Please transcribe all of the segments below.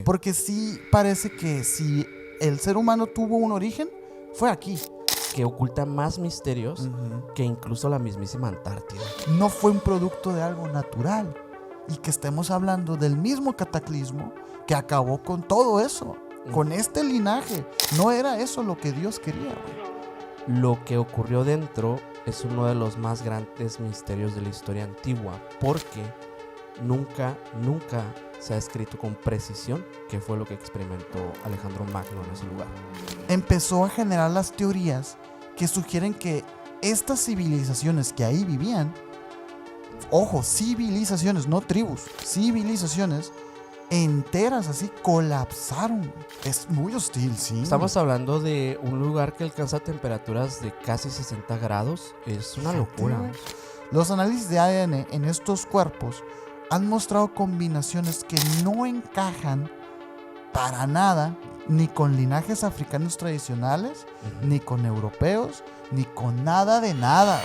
Porque sí parece que si el ser humano tuvo un origen, fue aquí. Que oculta más misterios que incluso la mismísima Antártida. No fue un producto de algo natural. Y que estemos hablando del mismo cataclismo que acabó con todo eso. Con este linaje. No era eso lo que Dios quería, güey. Lo que ocurrió dentro es uno de los más grandes misterios de la historia antigua, porque nunca se ha escrito con precisión qué fue lo que experimentó Alejandro Magno en ese lugar. Empezó a generar las teorías que sugieren que estas civilizaciones que ahí vivían, ojo, civilizaciones, no tribus, civilizaciones enteras así colapsaron. Es muy hostil, sí. Estamos hablando de un lugar que alcanza temperaturas de casi 60 grados. Es una locura. Los análisis de ADN en estos cuerpos han mostrado combinaciones que no encajan para nada ni con linajes africanos tradicionales, ni con europeos, ni con nada de nada.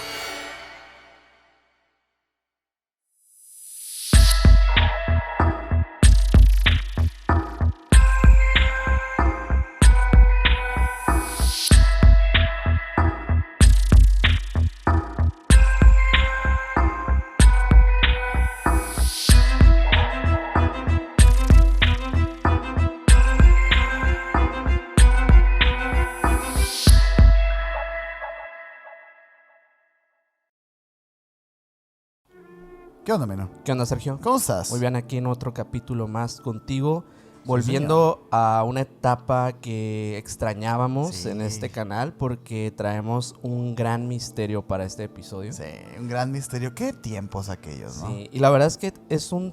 ¿Qué onda, Meno? ¿Qué onda, Sergio? ¿Cómo estás? Muy bien, aquí en otro capítulo más contigo. Volviendo a una etapa que extrañábamos en este canal, porque traemos un gran misterio para este episodio. Sí, un gran misterio. ¿Qué tiempos aquellos, no? Sí, y la verdad es que es uno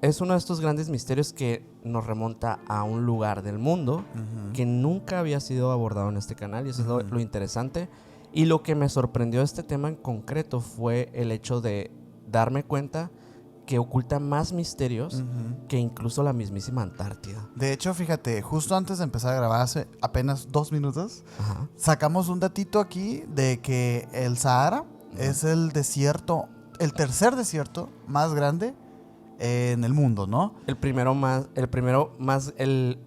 de estos grandes misterios que nos remonta a un lugar del mundo que nunca había sido abordado en este canal, y eso es lo interesante. Y lo que me sorprendió de este tema en concreto fue el hecho de darme cuenta que oculta más misterios que incluso la mismísima Antártida. De hecho, fíjate, justo antes de empezar a grabar, hace apenas 2 minutos, sacamos un datito aquí de que el Sahara es el desierto, el tercer desierto más grande en el mundo, ¿no? El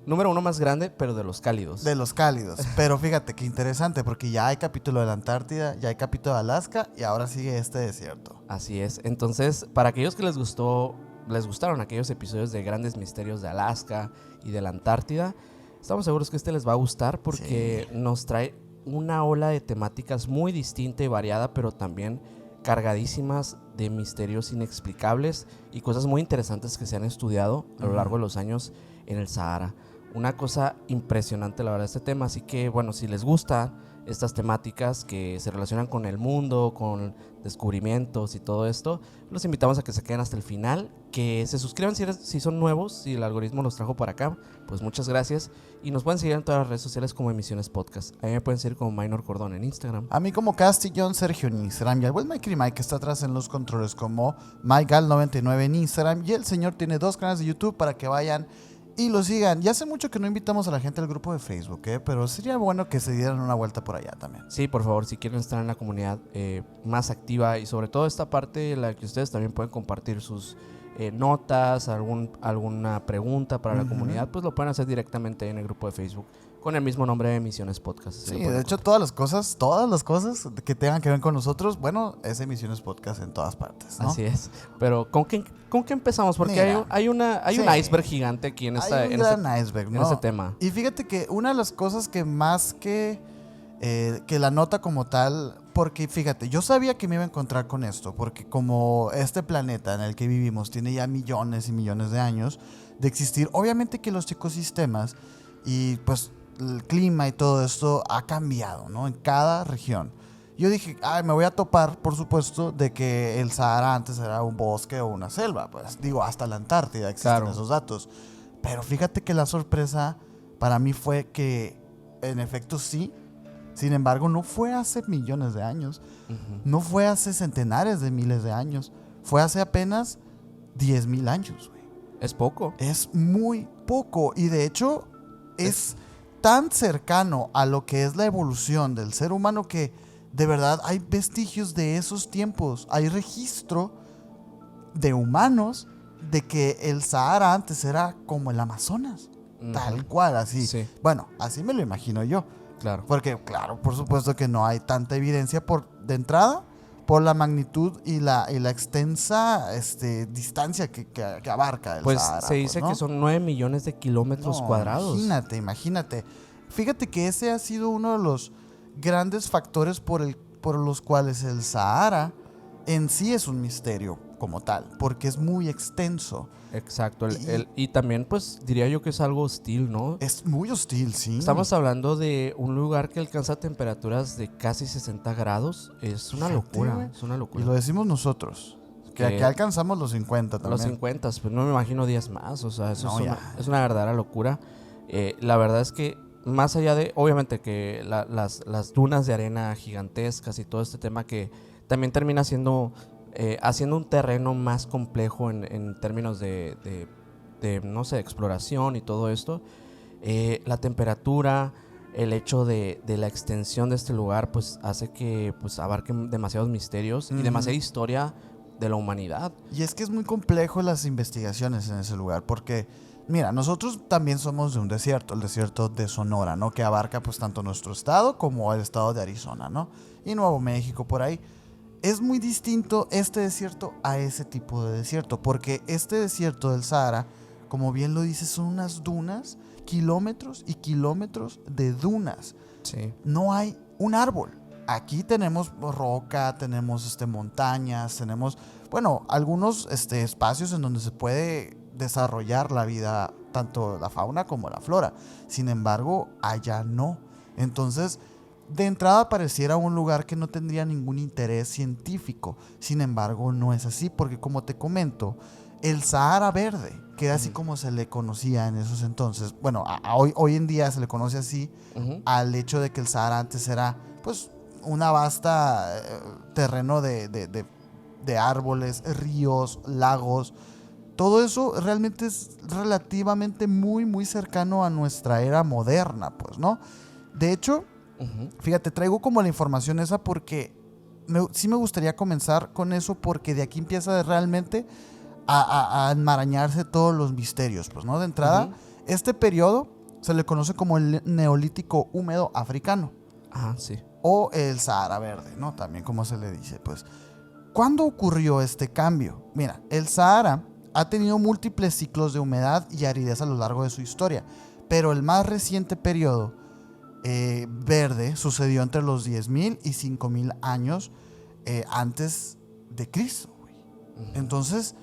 número uno más grande, pero de los cálidos. De los cálidos. Pero fíjate qué interesante, porque ya hay capítulo de la Antártida, ya hay capítulo de Alaska y ahora sigue este desierto. Así es. Entonces, para aquellos que les gustaron aquellos episodios de grandes misterios de Alaska y de la Antártida, estamos seguros que este les va a gustar porque nos trae una ola de temáticas muy distinta y variada, pero también cargadísimas de misterios inexplicables y cosas muy interesantes que se han estudiado a lo largo de los años en el Sahara. Una cosa impresionante, la verdad, este tema. Así que, bueno, si les gustan estas temáticas que se relacionan con el mundo, con descubrimientos y todo esto, los invitamos a que se queden hasta el final, que se suscriban si son nuevos, si el algoritmo los trajo para acá, pues muchas gracias. Y nos pueden seguir en todas las redes sociales como Emisiones Podcast. A mí me pueden seguir como Minor Cordón en Instagram. A mí como Castillón Sergio en Instagram. Y al buen Mikey Mike que está atrás en los controles como MikeGal99 en Instagram. Y el señor tiene 2 canales de YouTube para que vayan y lo sigan. Ya hace mucho que no invitamos a la gente al grupo de Facebook, pero sería bueno que se dieran una vuelta por allá también. Sí, por favor, si quieren estar en la comunidad más activa y sobre todo esta parte en la que ustedes también pueden compartir sus notas, alguna pregunta para la comunidad, pues lo pueden hacer directamente en el grupo de Facebook con el mismo nombre de Emisiones Podcast. Sí, de hecho todas las cosas que tengan que ver con nosotros, bueno, es Emisiones Podcast en todas partes, ¿no? Así es. Pero ¿con qué empezamos? Porque hay un iceberg gigante aquí en hay un gran iceberg, ¿no? en ese tema. Y fíjate que una de las cosas que más que la nota como tal, porque fíjate, yo sabía que me iba a encontrar con esto, porque como este planeta en el que vivimos tiene ya millones y millones de años de existir, obviamente que los ecosistemas y pues el clima y todo esto ha cambiado, ¿no? En cada región. Yo dije, me voy a topar, por supuesto, de que el Sahara antes era un bosque o una selva. Pues digo, hasta la Antártida existen esos datos. Pero fíjate que la sorpresa para mí fue que, en efecto, sí. Sin embargo, no fue hace millones de años. No fue hace centenares de miles de años. Fue hace apenas 10,000 años, güey. Es poco. Es muy poco. Y de hecho, es tan cercano a lo que es la evolución del ser humano que de verdad hay vestigios de esos tiempos. Hay registro de humanos de que el Sahara antes era como el Amazonas. tal cual, así. Sí. Bueno, así me lo imagino yo. Claro. Porque, claro, por supuesto que no hay tanta evidencia de entrada, por la magnitud y la extensa distancia que abarca el Pues Sahara. se dice ¿no? que son 9 millones de kilómetros No, cuadrados. Imagínate. Fíjate que ese ha sido uno de los grandes factores por los cuales el Sahara en sí es un misterio como tal, porque es muy extenso. Exacto. Y también, pues, diría yo que es algo hostil, ¿no? Es muy hostil, sí. Estamos hablando de un lugar que alcanza temperaturas de casi 60 grados. Es una locura, güey. es una locura. Y lo decimos nosotros, que Que aquí alcanzamos los 50 también. Los 50, pues no me imagino días más. O sea, eso No, es una verdadera locura. La verdad es que más allá de, obviamente que las dunas de arena gigantescas y todo este tema que también termina siendo, haciendo un terreno más complejo en términos de, no sé, exploración y todo esto, la temperatura, el hecho de la extensión de este lugar, pues hace que pues abarquen demasiados misterios y demasiada historia de la humanidad. Y es que es muy complejo las investigaciones en ese lugar, porque, mira, nosotros también somos de un desierto, el desierto de Sonora, ¿no? Que abarca pues tanto nuestro estado como el estado de Arizona, ¿no? Y Nuevo México por ahí. Es muy distinto este desierto a ese tipo de desierto, porque este desierto del Sahara, como bien lo dices, son unas dunas, kilómetros y kilómetros de dunas. Sí. No hay un árbol. Aquí tenemos roca, tenemos montañas, tenemos, bueno, algunos espacios en donde se puede desarrollar la vida, tanto la fauna como la flora. Sin embargo, allá no. Entonces, de entrada pareciera un lugar que no tendría ningún interés científico. Sin embargo, no es así, porque como te comento, el Sahara Verde, que era así como se le conocía en esos entonces, bueno, hoy en día se le conoce así al hecho de que el Sahara antes era, pues, una vasta terreno de árboles, ríos, lagos. Todo eso realmente es relativamente muy, muy cercano a nuestra era moderna, pues, ¿no? De hecho, fíjate, traigo como la información esa porque sí me gustaría comenzar con eso, porque de aquí empieza realmente a enmarañarse todos los misterios, pues, ¿no? De entrada, este periodo se le conoce como el Neolítico Húmedo Africano. Ah, sí. O el Sahara Verde, ¿no? También como se le dice, pues. ¿Cuándo ocurrió este cambio? Mira, el Sahara ha tenido múltiples ciclos de humedad y aridez a lo largo de su historia, pero el más reciente periodo verde sucedió entre los 10.000 y 5.000 años antes de Cristo. Entonces,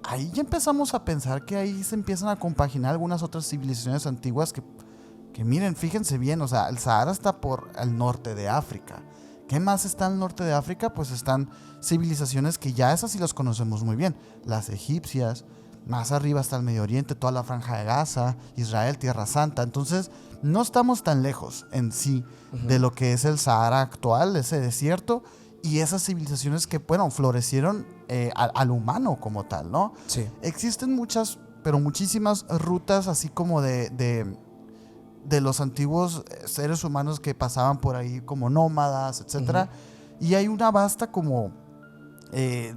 ahí ya empezamos a pensar que ahí se empiezan a compaginar algunas otras civilizaciones antiguas que miren, fíjense bien, o sea, el Sahara está por el norte de África. ¿Qué más está al norte de África? Pues están civilizaciones que ya esas sí las conocemos muy bien. Las egipcias, más arriba está el Medio Oriente, toda la Franja de Gaza, Israel, Tierra Santa. Entonces, no estamos tan lejos en sí de lo que es el Sahara actual, ese desierto, y esas civilizaciones que, bueno, florecieron al humano como tal, ¿no? Sí. Existen muchas, pero muchísimas rutas así como de los antiguos seres humanos que pasaban por ahí como nómadas, etcétera. Y hay una vasta como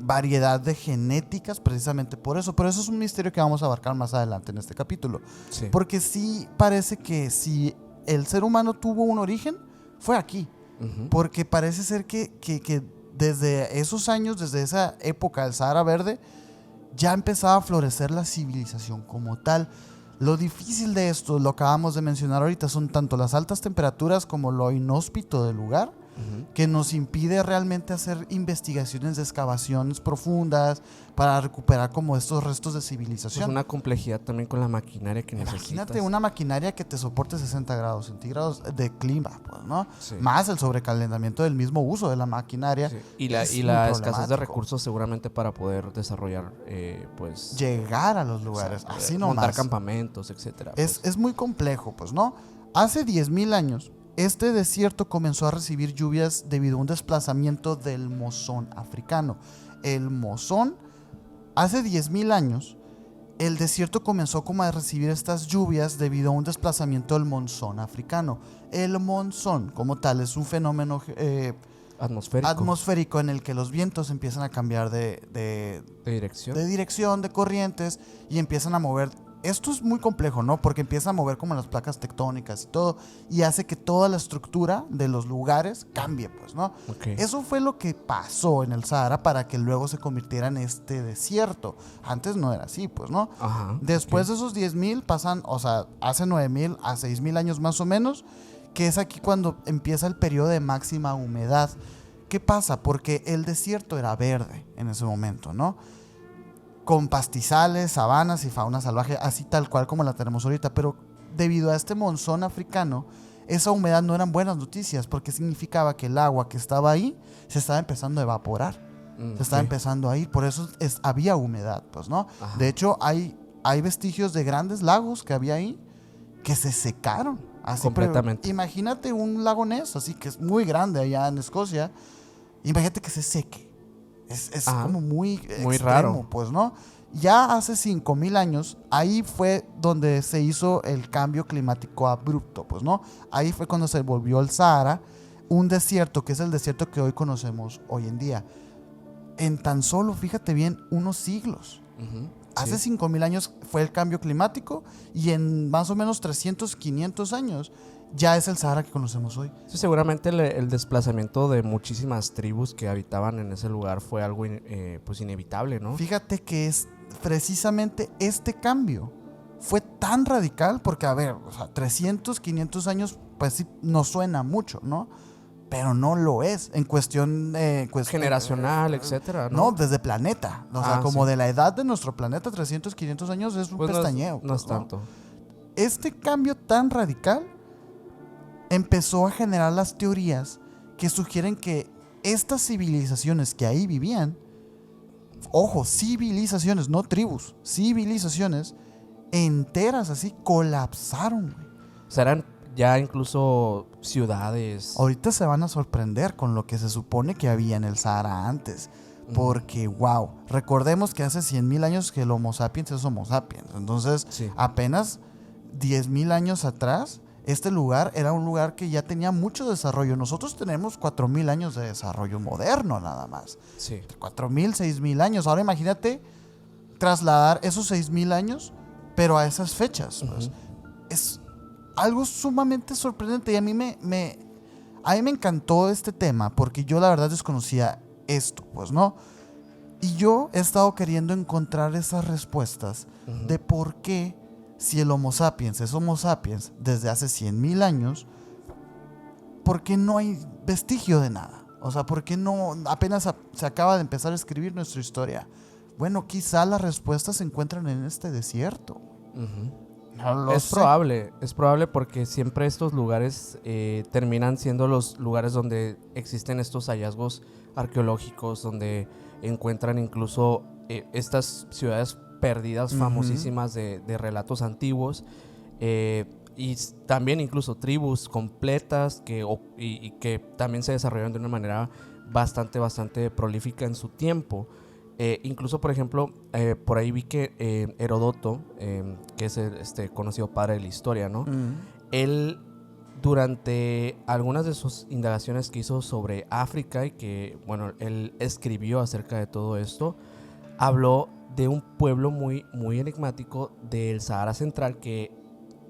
variedad de genéticas precisamente por eso. Pero eso es un misterio que vamos a abarcar más adelante en este capítulo. Sí. Porque sí parece que si el ser humano tuvo un origen, fue aquí. Porque parece ser que desde esos años, desde esa época del Sahara Verde, ya empezaba a florecer la civilización como tal. Lo difícil de esto, lo acabamos de mencionar ahorita, son tanto las altas temperaturas como lo inhóspito del lugar, que nos impide realmente hacer investigaciones de excavaciones profundas para recuperar como estos restos de civilización. Es una complejidad también con la maquinaria que necesitas. Imagínate una maquinaria que te soporte 60 grados centígrados de clima, pues, ¿no? Sí. Más el sobrecalentamiento del mismo uso de la maquinaria. Sí. Y la escasez de recursos seguramente para poder desarrollar, pues... llegar a los lugares, o sea, así nomás. montar campamentos, etcétera. Es muy complejo, pues, ¿no? Hace 10.000 años, este desierto comenzó a recibir lluvias debido a un desplazamiento del monzón africano. El monzón, hace 10.000 años, el desierto comenzó como a recibir estas lluvias debido a un desplazamiento del monzón africano. El monzón, como tal, es un fenómeno atmosférico en el que los vientos empiezan a cambiar de dirección. de corrientes, y empiezan a mover esto es muy complejo, ¿no? Porque empieza a mover como las placas tectónicas y todo, y hace que toda la estructura de los lugares cambie, pues, ¿no? Okay. Eso fue lo que pasó en el Sahara para que luego se convirtiera en este desierto. Antes no era así, pues, ¿no? Ajá, Después okay. de esos 10,000 pasan, o sea, hace 9,000 a 6,000 años más o menos, que es aquí cuando empieza el periodo de máxima humedad. ¿Qué pasa? Porque el desierto era verde en ese momento, ¿no? Con pastizales, sabanas y fauna salvaje, así tal cual como la tenemos ahorita. Pero debido a este monzón africano, esa humedad no eran buenas noticias, porque significaba que el agua que estaba ahí se estaba empezando a evaporar. Se estaba Okay. empezando a ir, por eso había humedad, pues, ¿no? Ajá. De hecho, hay vestigios de grandes lagos que había ahí que se secaron. Así, Completamente. imagínate un lago Ness, así que es muy grande allá en Escocia. Imagínate que se seque. Es Ajá. como muy Muy extremo, raro. pues, ¿no? Ya hace 5,000 años, ahí fue donde se hizo el cambio climático abrupto, pues, ¿no? Ahí fue cuando se volvió el Sahara un desierto, que es el desierto que hoy conocemos hoy en día. En tan solo, fíjate bien, unos siglos. Uh-huh. Hace Sí. 5,000 años fue el cambio climático y en más o menos 300, 500 años ya es el Sahara que conocemos hoy. Sí, seguramente el desplazamiento de muchísimas tribus que habitaban en ese lugar fue algo pues inevitable, ¿no? Fíjate que es precisamente este cambio fue tan radical porque, a ver, o sea, 300, 500 años, pues sí, nos suena mucho, ¿no? Pero no lo es en cuestión Generacional, etcétera, no, ¿no? desde planeta. O sea, como Sí. de la edad de nuestro planeta, 300, 500 años es un Pues pestañeo. no es pues, tanto. Este cambio tan radical empezó a generar las teorías que sugieren que estas civilizaciones que ahí vivían, ojo, civilizaciones, no tribus, civilizaciones enteras así colapsaron, güey. O sea, eran ya incluso ciudades. Ahorita se van a sorprender con lo que se supone que había en el Sahara antes. Porque, wow, recordemos que hace 100,000 años que el Homo sapiens es Homo sapiens. Entonces, Sí. apenas 10,000 años atrás, este lugar era un lugar que ya tenía mucho desarrollo. Nosotros tenemos 4,000 años de desarrollo moderno nada más. Sí. 4,000, 6,000 años. Ahora imagínate trasladar esos 6,000 años, pero a esas fechas. Pues. Uh-huh. Es algo sumamente sorprendente y a mí me encantó este tema porque yo la verdad desconocía esto, pues, ¿no? Y yo he estado queriendo encontrar esas respuestas Uh-huh. de por qué, si el Homo sapiens es Homo sapiens desde hace 100,000 años, ¿por qué no hay vestigio de nada? O sea, ¿por qué no apenas se acaba de empezar a escribir nuestra historia? Bueno, quizá las respuestas se encuentran en este desierto. Uh-huh. No lo Es sé. probable porque siempre estos lugares terminan siendo los lugares donde existen estos hallazgos arqueológicos, donde encuentran incluso estas ciudades perdidas famosísimas de relatos antiguos, y también incluso tribus completas y que también se desarrollaron de una manera bastante prolífica en su tiempo. Incluso, por ejemplo, por ahí vi que Heródoto, que es el conocido padre de la historia, ¿no? Él, durante algunas de sus indagaciones que hizo sobre África y que, bueno, él escribió acerca de todo esto, habló de un pueblo muy enigmático del Sahara Central que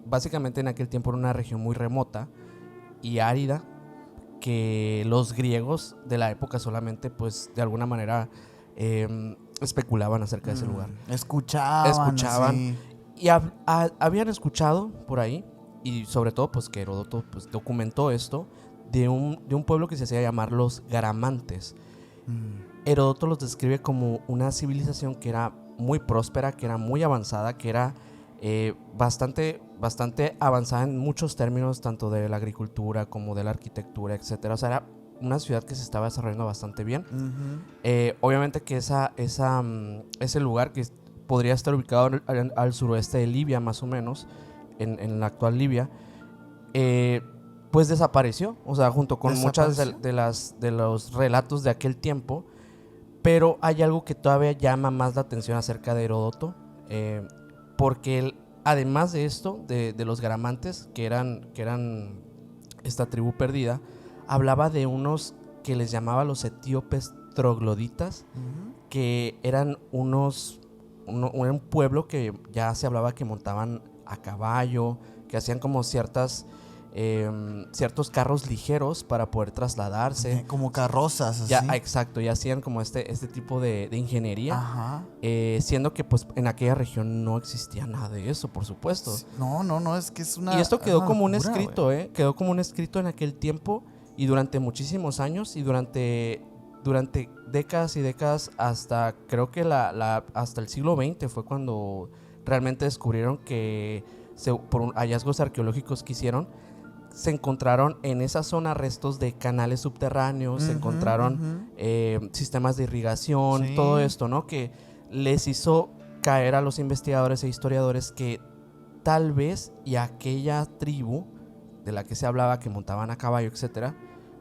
básicamente en aquel tiempo era una región muy remota y árida que los griegos de la época solamente, pues, de alguna manera especulaban acerca de ese lugar. Escuchaban. Sí. Y habían escuchado por ahí, y sobre todo pues que Heródoto pues, documentó esto, de un pueblo que se hacía llamar los Garamantes. Heródoto los describe como una civilización que era muy próspera, que era muy avanzada, que era bastante avanzada en muchos términos, tanto de la agricultura como de la arquitectura, etcétera. O sea, era una ciudad que se estaba desarrollando bastante bien. Obviamente que ese lugar que podría estar ubicado al suroeste de Libia, más o menos, en la actual Libia, pues desapareció, o sea, junto con muchas de los relatos de aquel tiempo. Pero hay algo que todavía llama más la atención acerca de Heródoto, porque además de esto, de los Garamantes, que eran esta tribu perdida, hablaba de unos que les llamaba los etíopes trogloditas, que eran unos un pueblo que ya se hablaba que montaban a caballo, que hacían como ciertos carros ligeros para poder trasladarse. Como carrozas, así. Ya, exacto, ya hacían como este tipo de ingeniería. Ajá. Siendo que pues en aquella región no existía nada de eso, por supuesto. No, es que es una... Y esto quedó como un locura, escrito, güey. quedó como un escrito en aquel tiempo y durante muchísimos años y durante décadas y décadas hasta creo que hasta el siglo XX fue cuando realmente descubrieron que por hallazgos arqueológicos que hicieron, se encontraron en esa zona restos de canales subterráneos, se encontraron sistemas de irrigación, Sí. todo esto, ¿no? Que les hizo caer a los investigadores e historiadores que tal vez y aquella tribu de la que se hablaba, que montaban a caballo, etcétera,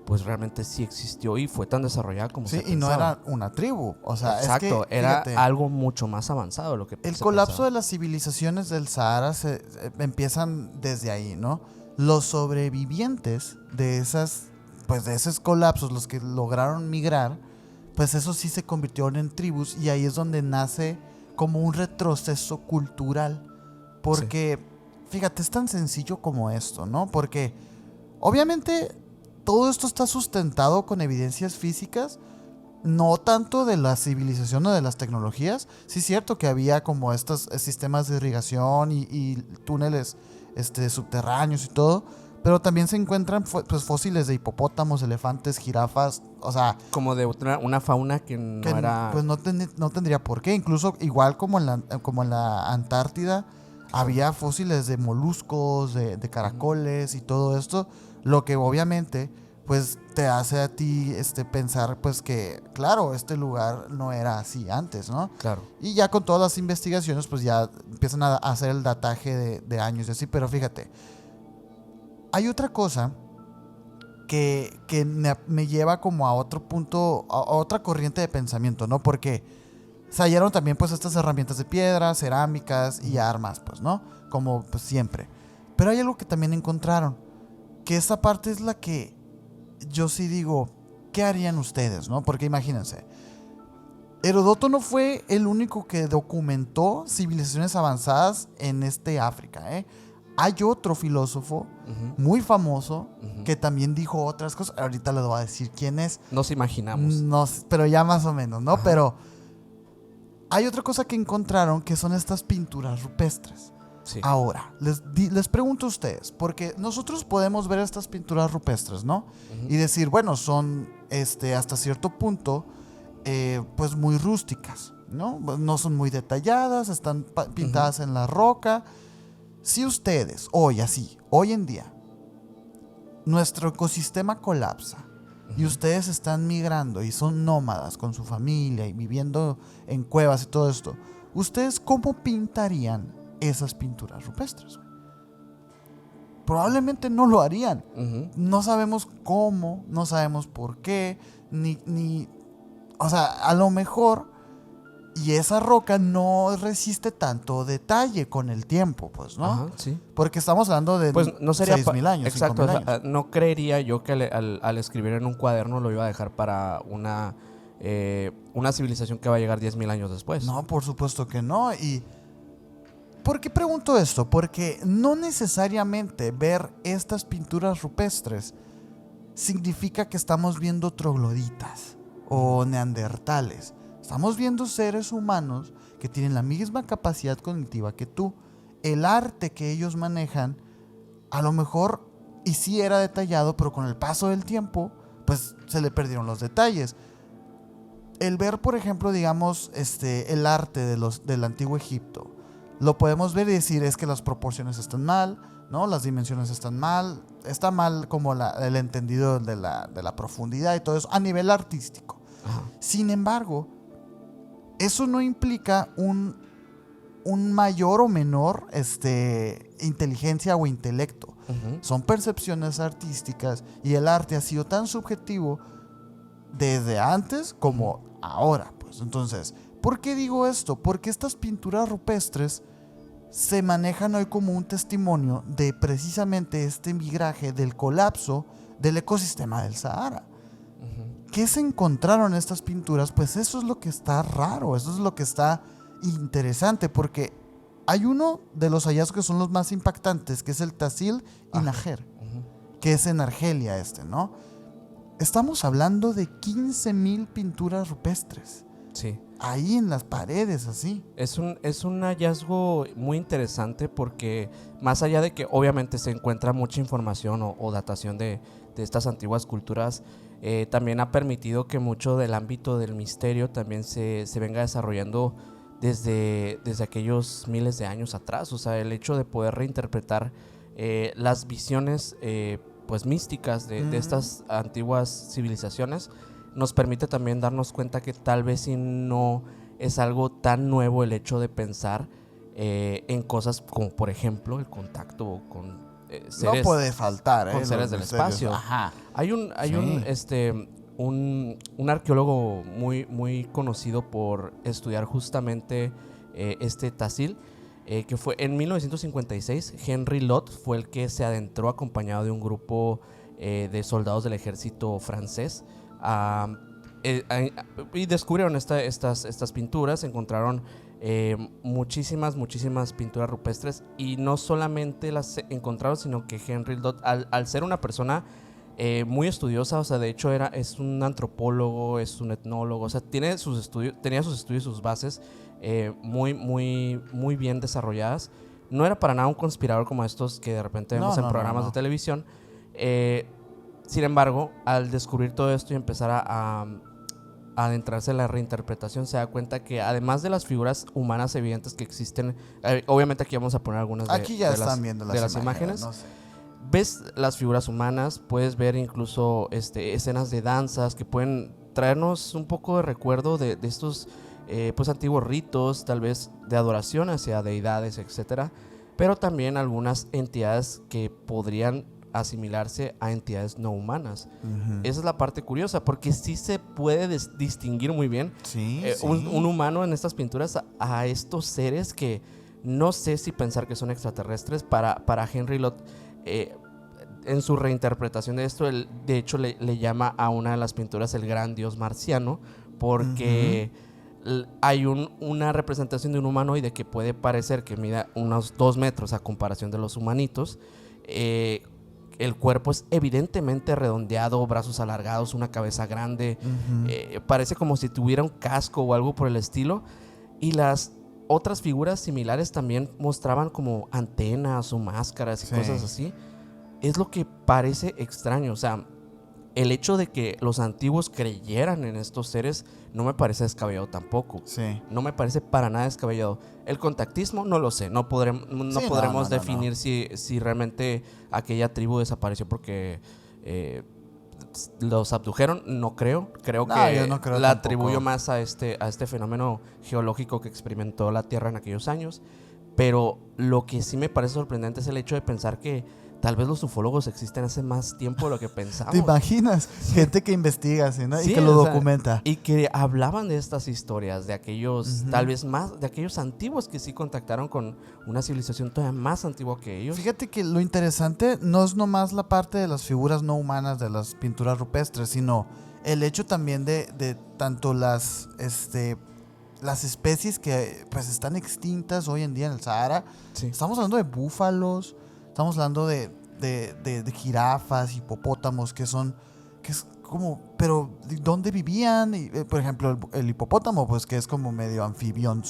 pues realmente sí existió y fue tan desarrollada como se Sí, y no pensaba. era una tribu. O sea, Exacto, es que, era fíjate, algo mucho más avanzado de lo que el se colapso pensaba. de las civilizaciones del Sahara empiezan desde ahí, ¿no? Los sobrevivientes de de esos colapsos, los que lograron migrar, pues eso sí se convirtieron en tribus y ahí es donde nace como un retroceso cultural. Porque, fíjate, es tan sencillo como esto, ¿no? Porque obviamente todo esto está sustentado con evidencias físicas, no tanto de la civilización o de las tecnologías. Sí es cierto que había como estos sistemas de irrigación y túneles subterráneos y todo, pero también se encuentran pues, fósiles de hipopótamos, elefantes, jirafas, o sea... Como de una fauna que no que era... pues no tendría por qué. Incluso igual como en la Antártida había fósiles de moluscos, de caracoles y todo esto, lo que obviamente pues te hace a ti pensar pues que claro, este lugar no era así antes, ¿no? Claro. Y ya con todas las investigaciones pues ya empiezan a hacer el dataje de años y así, pero fíjate, hay otra cosa que me lleva como a otro punto, a otra corriente de pensamiento, ¿no? Porque se hallaron también pues estas herramientas de piedra, cerámicas y armas, pues, ¿no? Como pues siempre. Pero hay algo que también encontraron, que esa parte es la que yo sí digo, ¿qué harían ustedes, no? Porque imagínense, Heródoto no fue el único que documentó civilizaciones avanzadas en África, ¿eh? Hay otro filósofo muy famoso que también dijo otras cosas. Ahorita les voy a decir quién es. Nos imaginamos. No, pero ya más o menos, ¿no? Ajá. Pero hay otra cosa que encontraron que son estas pinturas rupestres. Sí. Ahora, les pregunto a ustedes, porque nosotros podemos ver estas pinturas rupestres, ¿no? Y decir, bueno, son hasta cierto punto, pues muy rústicas, ¿no? No son muy detalladas, están pintadas en la roca. Si ustedes, hoy en día, nuestro ecosistema colapsa y ustedes están migrando y son nómadas con su familia y viviendo en cuevas y todo esto, ¿ustedes cómo pintarían esas pinturas rupestres? Probablemente no lo harían. No sabemos cómo, no sabemos por qué, o sea, a lo mejor, y esa roca no resiste tanto detalle con el tiempo, pues, ¿no? Ajá, sí. Porque estamos hablando de Pues no sería 6,000 años, exacto, 5,000 o sea, años. no creería yo que al escribir en un cuaderno lo iba a dejar para una civilización que va a llegar 10,000 años después. No, por supuesto que no. ¿Y por qué pregunto esto? Porque no necesariamente ver estas pinturas rupestres significa que estamos viendo trogloditas o neandertales. Estamos viendo seres humanos que tienen la misma capacidad cognitiva que tú. El arte que ellos manejan, a lo mejor, y sí era detallado, pero con el paso del tiempo, pues se le perdieron los detalles. El ver, por ejemplo, digamos, el arte del antiguo Egipto, lo podemos ver y decir, es que las proporciones están mal, ¿no? Las dimensiones están mal, está mal como el entendido de la profundidad y todo eso, a nivel artístico. Ajá. Sin embargo, eso no implica un mayor o menor inteligencia o intelecto. Son percepciones artísticas y el arte ha sido tan subjetivo desde antes como ahora, pues. Entonces, ¿por qué digo esto? Porque estas pinturas rupestres se manejan hoy como un testimonio de precisamente este migraje del colapso del ecosistema del Sahara. ¿Qué se encontraron en estas pinturas? Pues eso es lo que está raro, eso es lo que está interesante porque hay uno de los hallazgos que son los más impactantes, que es el Tasil y Najer, que es en Argelia ¿no? Estamos hablando de 15,000 pinturas rupestres. Sí. Ahí en las paredes, así. Es un hallazgo muy interesante porque más allá de que obviamente se encuentra mucha información o datación de estas antiguas culturas, también ha permitido que mucho del ámbito del misterio también se venga desarrollando desde aquellos miles de años atrás. O sea, el hecho de poder reinterpretar las visiones pues místicas de estas antiguas civilizaciones nos permite también darnos cuenta que tal vez si no es algo tan nuevo el hecho de pensar en cosas como por ejemplo el contacto con seres, no puede faltar, con seres del espacio. Ajá. Hay un arqueólogo muy conocido por estudiar justamente este Tasil, que fue en 1956. Henry Lott fue el que se adentró acompañado de un grupo de soldados del ejército francés y descubrieron estas pinturas. Encontraron muchísimas pinturas rupestres, y no solamente las encontraron, sino que Henry Lott, al ser una persona muy estudiosa, o sea, de hecho es un antropólogo, es un etnólogo, o sea, tenía sus estudios y sus bases muy bien desarrolladas. No era para nada un conspirador como estos que de repente vemos en programas de televisión. Sin embargo, al descubrir todo esto y empezar a adentrarse en la reinterpretación, se da cuenta que además de las figuras humanas evidentes que existen, obviamente aquí vamos a poner algunas aquí ya están viendo las imágenes. No sé. Ves las figuras humanas, puedes ver incluso escenas de danzas que pueden traernos un poco de recuerdo de estos pues antiguos ritos, tal vez de adoración hacia deidades, etcétera, pero también algunas entidades que podrían asimilarse a entidades no humanas. Esa es la parte curiosa, porque sí se puede distinguir muy bien un humano en estas pinturas a estos seres que no sé si pensar que son extraterrestres. Para Henry Lott, en su reinterpretación de esto, él de hecho le llama a una de las pinturas el gran dios marciano, porque hay una representación de un humanoide que puede parecer que mida unos 2 metros a comparación de los humanitos. El cuerpo es evidentemente redondeado, brazos alargados, una cabeza grande, parece como si tuviera un casco o algo por el estilo, y las otras figuras similares también mostraban como antenas o máscaras y cosas así. Es lo que parece extraño. O sea, el hecho de que los antiguos creyeran en estos seres no me parece descabellado tampoco. No me parece para nada descabellado. El contactismo no lo sé. No podremos definir si realmente aquella tribu desapareció porque los abdujeron. No creo. Creo que no creo la tampoco. atribuyó más a este fenómeno geológico que experimentó la Tierra en aquellos años. Pero lo que sí me parece sorprendente es el hecho de pensar que tal vez los ufólogos existen hace más tiempo de lo que pensamos. ¿Te imaginas? Gente que investiga, ¿sí, no? Sí, y que lo documenta. Y que hablaban de estas historias, de aquellos, tal vez más, de aquellos antiguos que sí contactaron con una civilización todavía más antigua que ellos. Fíjate que lo interesante no es nomás la parte de las figuras no humanas de las pinturas rupestres, sino el hecho también de tanto las especies que pues están extintas hoy en día en el Sahara. Estamos hablando de búfalos, estamos hablando de jirafas, hipopótamos, que es como, pero ¿dónde vivían? Y, por ejemplo, el hipopótamo, pues que es como medio anfibión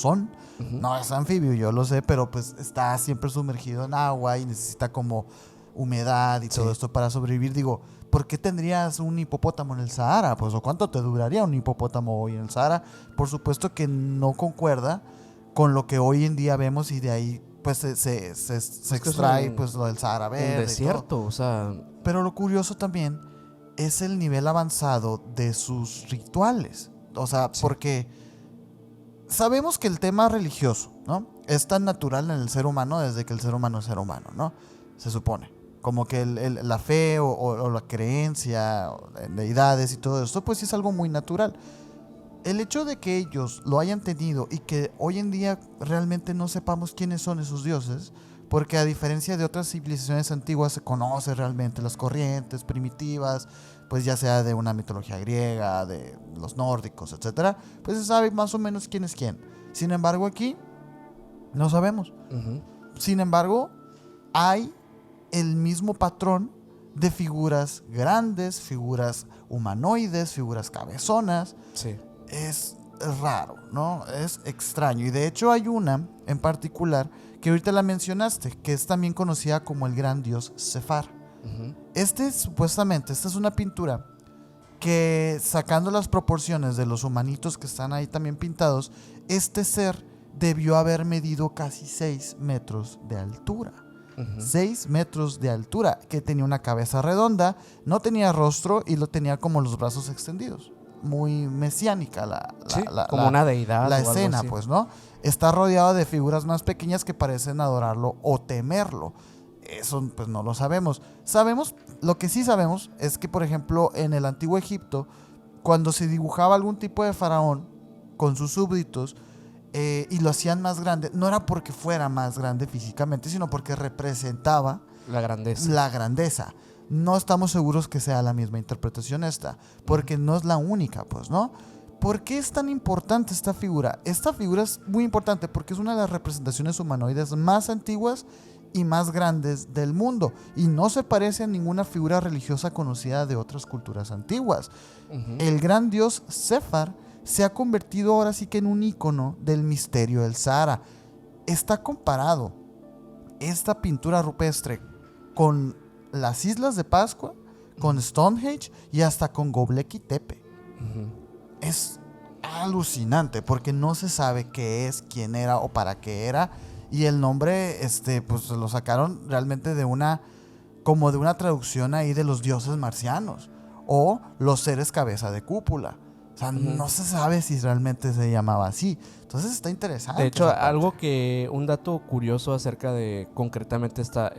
no es anfibio, yo lo sé, pero pues está siempre sumergido en agua y necesita como humedad y todo esto para sobrevivir. Digo, ¿por qué tendrías un hipopótamo en el Sahara? Pues, ¿o cuánto te duraría un hipopótamo hoy en el Sahara? Por supuesto que no concuerda con lo que hoy en día vemos, y de ahí pues se extrae pues lo del Sahara Verde. Un desierto, o sea. Pero lo curioso también es el nivel avanzado de sus rituales. O sea, porque sabemos que el tema religioso, ¿no?, es tan natural en el ser humano desde que el ser humano es ser humano, ¿no? Se supone. Como que la fe o la creencia en deidades y todo esto, pues sí es algo muy natural. El hecho de que ellos lo hayan tenido y que hoy en día realmente no sepamos quiénes son esos dioses, porque a diferencia de otras civilizaciones antiguas se conoce realmente las corrientes primitivas, pues ya sea de una mitología griega, de los nórdicos, etcétera, pues se sabe más o menos quién es quién. Sin embargo, aquí no sabemos. Ujú. Sin embargo, hay el mismo patrón de figuras grandes, figuras humanoides, figuras cabezonas. Sí. Es raro, ¿no? Es extraño. Y de hecho hay una en particular que ahorita la mencionaste, que es también conocida como el gran dios Sefar. Ujú. Supuestamente, esta es una pintura que, sacando las proporciones de los humanitos que están ahí también pintados, este ser debió haber medido casi 6 metros de altura. Ujú. 6 metros de altura, que tenía una cabeza redonda, no tenía rostro y lo tenía como los brazos extendidos. Muy mesiánica Sí, como una deidad la o algo escena, así. pues, ¿no? Está rodeado de figuras más pequeñas que parecen adorarlo o temerlo. Eso, pues, no lo sabemos. Lo que sí sabemos es que, por ejemplo, en el antiguo Egipto, cuando se dibujaba algún tipo de faraón con sus súbditos, y lo hacían más grande, no era porque fuera más grande físicamente, sino porque representaba La grandeza. la grandeza. No estamos seguros que sea la misma interpretación esta, porque no es la única, pues, ¿no? ¿Por qué es tan importante esta figura? Esta figura es muy importante porque es una de las representaciones humanoides más antiguas y más grandes del mundo, y no se parece a ninguna figura religiosa conocida de otras culturas antiguas. Ujú. El gran dios Sefar se ha convertido ahora sí que en un ícono del misterio del Sahara. Está comparado esta pintura rupestre con las Islas de Pascua, con Stonehenge y hasta con Göbekli Tepe. Ujú. Es alucinante porque no se sabe qué es, quién era o para qué era, y el nombre pues lo sacaron realmente como de una traducción ahí de los dioses marcianos o los seres cabeza de cúpula. O sea, Ujú. no se sabe si realmente se llamaba así. Entonces está interesante. De hecho, esa parte. un dato curioso acerca de concretamente esta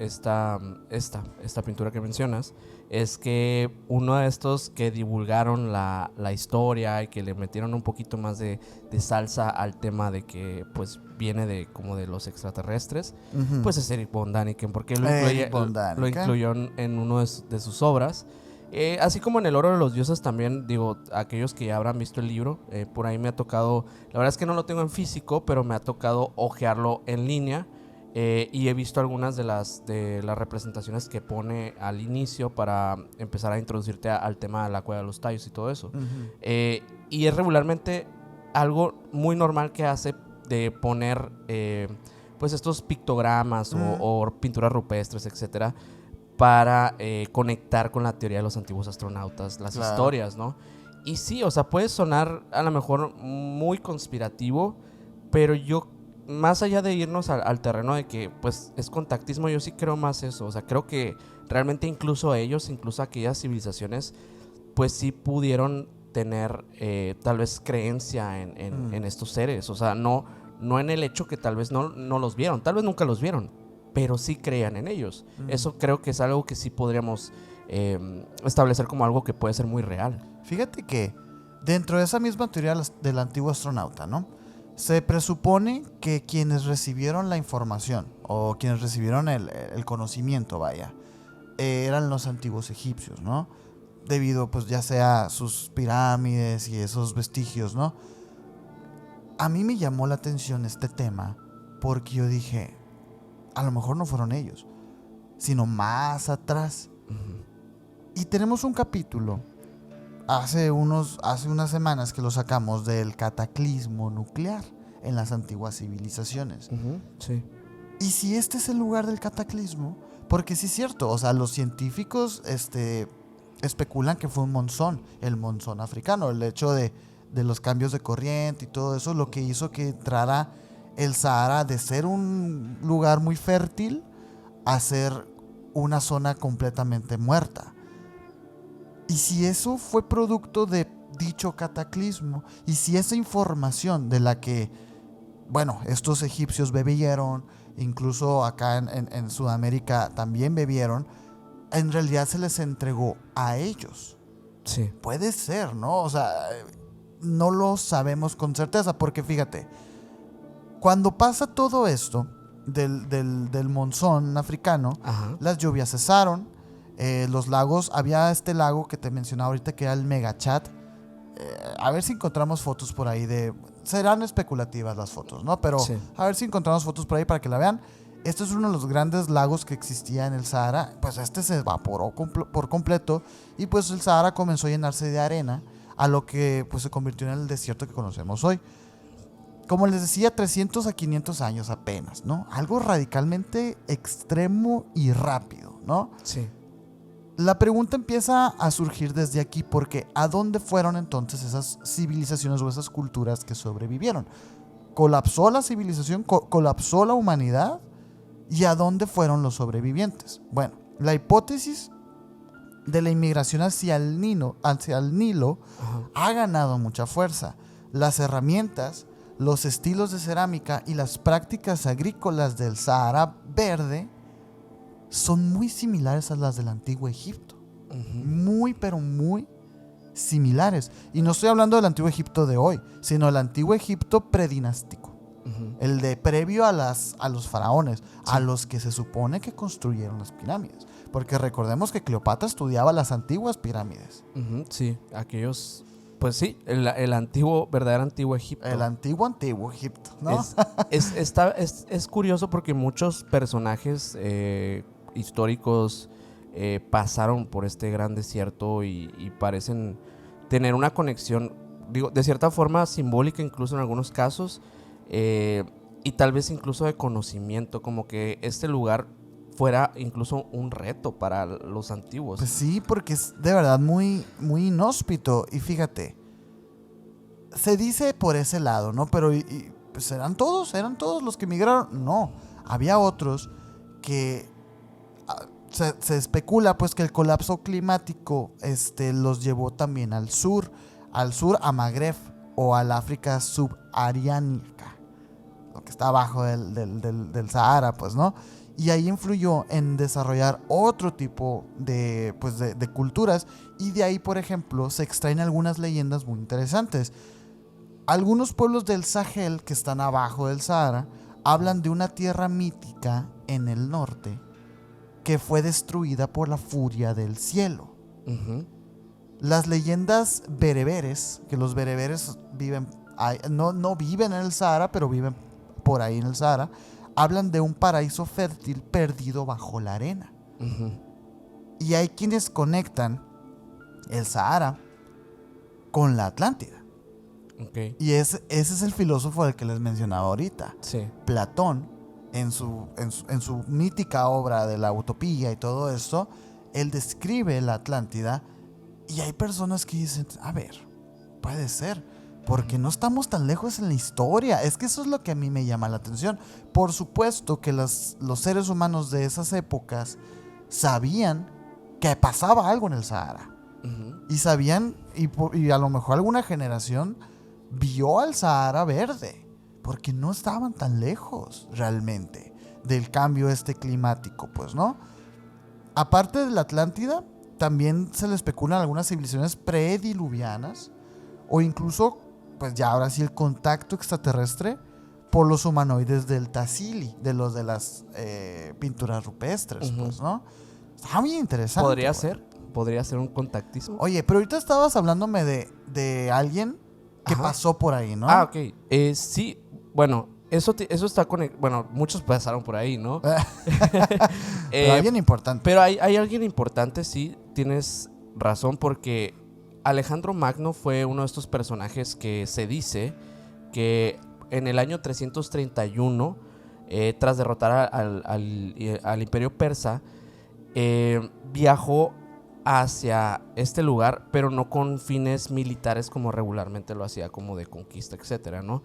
pintura que mencionas, es que uno de estos que divulgaron la historia y que le metieron un poquito más de salsa al tema de que pues viene como de los extraterrestres, Ujú. pues es Eric von Däniken, porque Eric von lo Däniken. incluyó en uno de sus obras. Así como en El Oro de los Dioses también, digo, aquellos que ya habrán visto el libro, por ahí me ha tocado, la verdad es que no lo tengo en físico, pero me ha tocado ojearlo en línea, y he visto algunas de las representaciones que pone al inicio para empezar a introducirte al tema de la Cueva de los Tallos y todo eso. Ujú. Y es regularmente algo muy normal que hace de poner pues estos pictogramas o pinturas rupestres, etcétera, para conectar con la teoría de los antiguos astronautas, las Claro. historias, ¿no? Y sí, o sea, puede sonar a lo mejor muy conspirativo, pero yo, más allá de irnos al terreno de que, pues, es contactismo, yo sí creo más eso. O sea, creo que realmente incluso ellos, incluso aquellas civilizaciones, pues sí pudieron tener tal vez creencia en estos seres. O sea, no en el hecho que tal vez no los vieron, tal vez nunca los vieron, pero sí crean en ellos. Eso creo que es algo que sí podríamos establecer como algo que puede ser muy real. Fíjate que dentro de esa misma teoría del antiguo astronauta, ¿no? Se presupone que quienes recibieron la información o quienes recibieron el conocimiento, vaya, eran los antiguos egipcios, ¿no? Debido, pues, ya sea a sus pirámides y esos vestigios, ¿no? A mí me llamó la atención este tema porque yo dije, a lo mejor no fueron ellos, sino más atrás. Y tenemos un capítulo hace unas semanas que lo sacamos del cataclismo nuclear en las antiguas civilizaciones. Sí. Y si este es el lugar del cataclismo, porque sí es cierto, o sea, los científicos especulan que fue un monzón, el monzón africano, el hecho de los cambios de corriente y todo eso, lo que hizo que entrara el Sahara de ser un lugar muy fértil a ser una zona completamente muerta. Y si eso fue producto de dicho cataclismo, y si esa información de la que, bueno, estos egipcios bebieron, incluso acá en Sudamérica también bebieron, en realidad se les entregó a ellos. Sí. Puede ser, ¿no? O sea, no lo sabemos con certeza, porque fíjate, cuando pasa todo esto del monzón africano, Ajá. las lluvias cesaron, los lagos, había este lago que te mencionaba ahorita que era el Megachat. A ver si encontramos fotos por ahí serán especulativas las fotos, ¿no? Pero Sí. a ver si encontramos fotos por ahí para que la vean. Este es uno de los grandes lagos que existía en el Sahara. Pues este se evaporó por completo y pues el Sahara comenzó a llenarse de arena, a lo que pues se convirtió en el desierto que conocemos hoy. Como les decía, 300 a 500 años apenas, ¿no? Algo radicalmente extremo y rápido, ¿no? Sí. La pregunta empieza a surgir desde aquí porque ¿a dónde fueron entonces esas civilizaciones o esas culturas que sobrevivieron? ¿Colapsó la civilización? ¿Colapsó la humanidad? ¿Y a dónde fueron los sobrevivientes? Bueno, la hipótesis de la inmigración hacia el Nilo Ajá. ha ganado mucha fuerza. Las herramientas, los estilos de cerámica y las prácticas agrícolas del Sahara Verde son muy similares a las del antiguo Egipto. Ujú. Muy, pero muy similares. Y no estoy hablando del antiguo Egipto de hoy, sino del antiguo Egipto predinástico. Ujú. El de previo a los faraones, a los que se supone que construyeron las pirámides. Porque recordemos que Cleopatra estudiaba las antiguas pirámides. Ujú, sí, aquellos, pues sí, el antiguo, verdadero antiguo Egipto. El antiguo Egipto, ¿no? Es curioso porque muchos personajes históricos pasaron por este gran desierto y parecen tener una conexión, digo, de cierta forma simbólica incluso en algunos casos, y tal vez incluso de conocimiento, como que este lugar fuera incluso un reto para los antiguos. Pues sí, porque es de verdad muy, muy inhóspito. Y fíjate, se dice por ese lado, ¿no? Pero pues eran todos los que emigraron. No, había otros que se especula pues que el colapso climático los llevó también al sur a Magreb o al África subsahariana, lo que está abajo del Sahara, pues, ¿no? Y ahí influyó en desarrollar otro tipo de culturas. Y de ahí, por ejemplo, se extraen algunas leyendas muy interesantes. Algunos pueblos del Sahel que están abajo del Sahara hablan de una tierra mítica en el norte que fue destruida por la furia del cielo. Ujú. Las leyendas bereberes, que los bereberes viven no viven en el Sahara, pero viven por ahí en el Sahara, hablan de un paraíso fértil perdido bajo la arena. Ujú. Y hay quienes conectan el Sahara con la Atlántida. Ok. Y ese es el filósofo del que les mencionaba ahorita. Sí. Platón, en su mítica obra de la utopía y todo esto, él describe la Atlántida y hay personas que dicen, a ver, puede ser, porque no estamos tan lejos en la historia. Es que eso es lo que a mí me llama la atención. Por supuesto que los seres humanos de esas épocas sabían que pasaba algo en el Sahara. Ujú. Y sabían, y a lo mejor alguna generación vio al Sahara Verde, porque no estaban tan lejos realmente del cambio climático, pues, ¿no? Aparte de la Atlántida, también se le especulan algunas civilizaciones prediluvianas o incluso, pues ya ahora sí, el contacto extraterrestre por los humanoides del Tassili, de los de las pinturas rupestres, Ujú. pues, ¿no? Está muy interesante. Podría ser un contactismo. Oye, pero ahorita estabas hablándome de alguien que Ajá. pasó por ahí, ¿no? Ah, ok. Sí, bueno, eso está conectado. Bueno, muchos pasaron por ahí, ¿no? Pero alguien importante. Pero hay alguien importante, sí, tienes razón, porque Alejandro Magno fue uno de estos personajes que se dice que en el año 331, tras derrotar al imperio persa, viajó hacia este lugar, pero no con fines militares como regularmente lo hacía, como de conquista, etcétera, ¿no?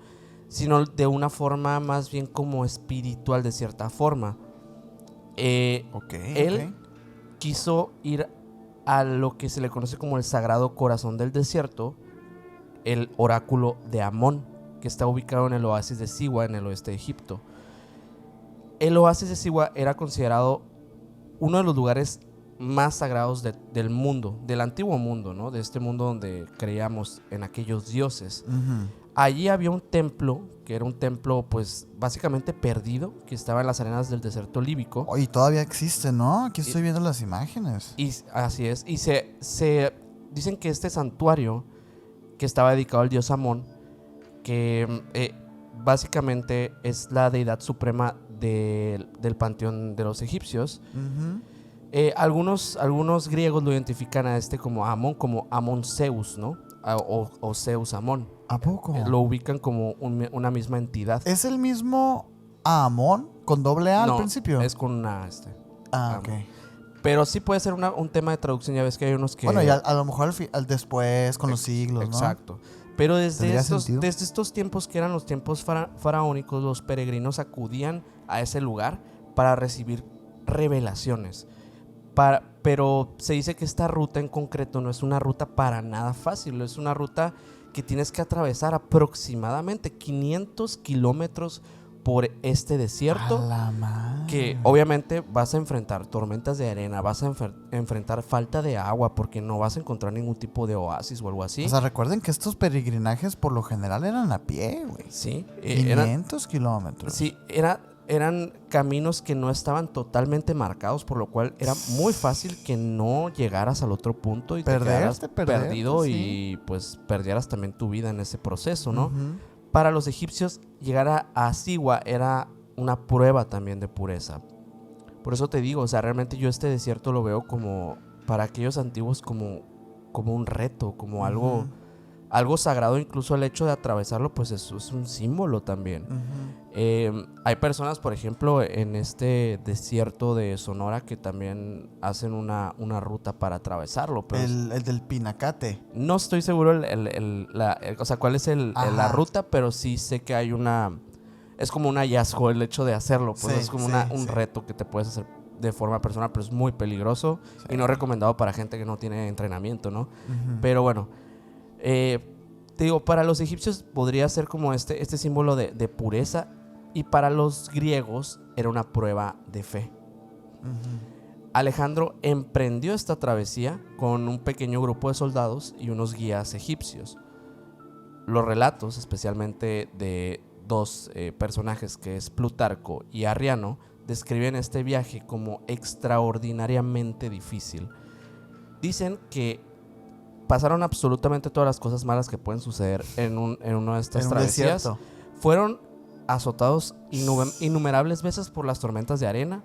Sino de una forma más bien como espiritual, de cierta forma. Él quiso ir a lo que se le conoce como el Sagrado Corazón del Desierto, el oráculo de Amón, que está ubicado en el oasis de Siwa, en el oeste de Egipto. El oasis de Siwa era considerado uno de los lugares más sagrados del mundo, del antiguo mundo, ¿no? De este mundo donde creíamos en aquellos dioses. Uh-huh. Allí había un templo, que era un templo pues básicamente perdido, que estaba en las arenas del desierto líbico. Oye, todavía existe, ¿no? Aquí estoy viendo las imágenes. Y así es. Y se dicen que este santuario, que estaba dedicado al dios Amón, que básicamente es la deidad suprema del panteón de los egipcios. Ujú. Algunos griegos lo identifican a este como Amón Zeus, ¿no? O Zeus Amón. ¿A poco? Lo ubican como una misma entidad. ¿Es el mismo Amón con doble A al No, principio? es con una Ah, Amón. ok. Pero sí puede ser un tema de traducción. Ya ves que hay unos que... Bueno, y a lo mejor al después, con los siglos, ¿no? Exacto. Pero ¿Tendría sentido? desde estos tiempos que eran los tiempos faraónicos, los peregrinos acudían a ese lugar para recibir revelaciones. Pero se dice que esta ruta en concreto no es una ruta para nada fácil. Es una ruta que tienes que atravesar aproximadamente 500 kilómetros por este desierto. A la madre. Que obviamente vas a enfrentar tormentas de arena, vas a enfrentar falta de agua porque no vas a encontrar ningún tipo de oasis o algo así. O sea, recuerden que estos peregrinajes por lo general eran a pie, güey. Sí, 500 kilómetros. sí, eran caminos que no estaban totalmente marcados, por lo cual era muy fácil que no llegaras al otro punto y te quedaras perdido sí. y pues perdieras también tu vida en ese proceso, ¿no? Ujú. Para los egipcios, llegar a Siwa era una prueba también de pureza. Por eso te digo, o sea, realmente yo este desierto lo veo como, para aquellos antiguos, como un reto, como Ujú. algo sagrado. Incluso el hecho de atravesarlo, pues eso es un símbolo también. Ujú. Hay personas, por ejemplo, en este desierto de Sonora que también hacen una ruta para atravesarlo. Pero El del Pinacate. no estoy seguro o sea, cuál es la Ajá. ruta, pero sí sé que hay es como un hallazgo el hecho de hacerlo, pues Sí, es como sí, un sí. reto que te puedes hacer de forma personal, pero es muy peligroso y no recomendado para gente que no tiene entrenamiento, ¿no? Ujú. Pero bueno, te digo, para los egipcios podría ser como este símbolo de pureza, y para los griegos era una prueba de fe. Ujú. Alejandro emprendió esta travesía con un pequeño grupo de soldados y unos guías egipcios. Los relatos, especialmente de dos personajes, que es Plutarco y Arriano, describen este viaje como extraordinariamente difícil. Dicen que pasaron absolutamente todas las cosas malas que pueden suceder en una de estas En un travesías. desierto. Fueron azotados innumerables veces por las tormentas de arena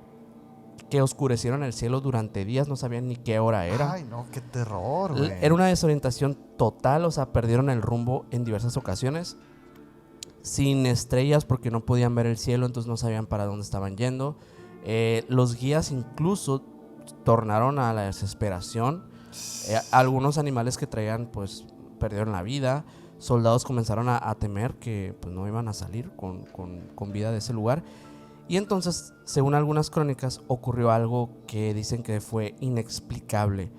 que oscurecieron el cielo durante días, no sabían ni qué hora era. Ay, no, qué terror, güey. Era una desorientación total, o sea, perdieron el rumbo en diversas ocasiones, sin estrellas porque no podían ver el cielo, entonces no sabían para dónde estaban yendo. Los guías incluso tornaron a la desesperación. Algunos animales que traían pues perdieron la vida. Soldados comenzaron a temer que pues, no iban a salir con vida de ese lugar. Y entonces, según algunas crónicas, ocurrió algo que dicen que fue inexplicable.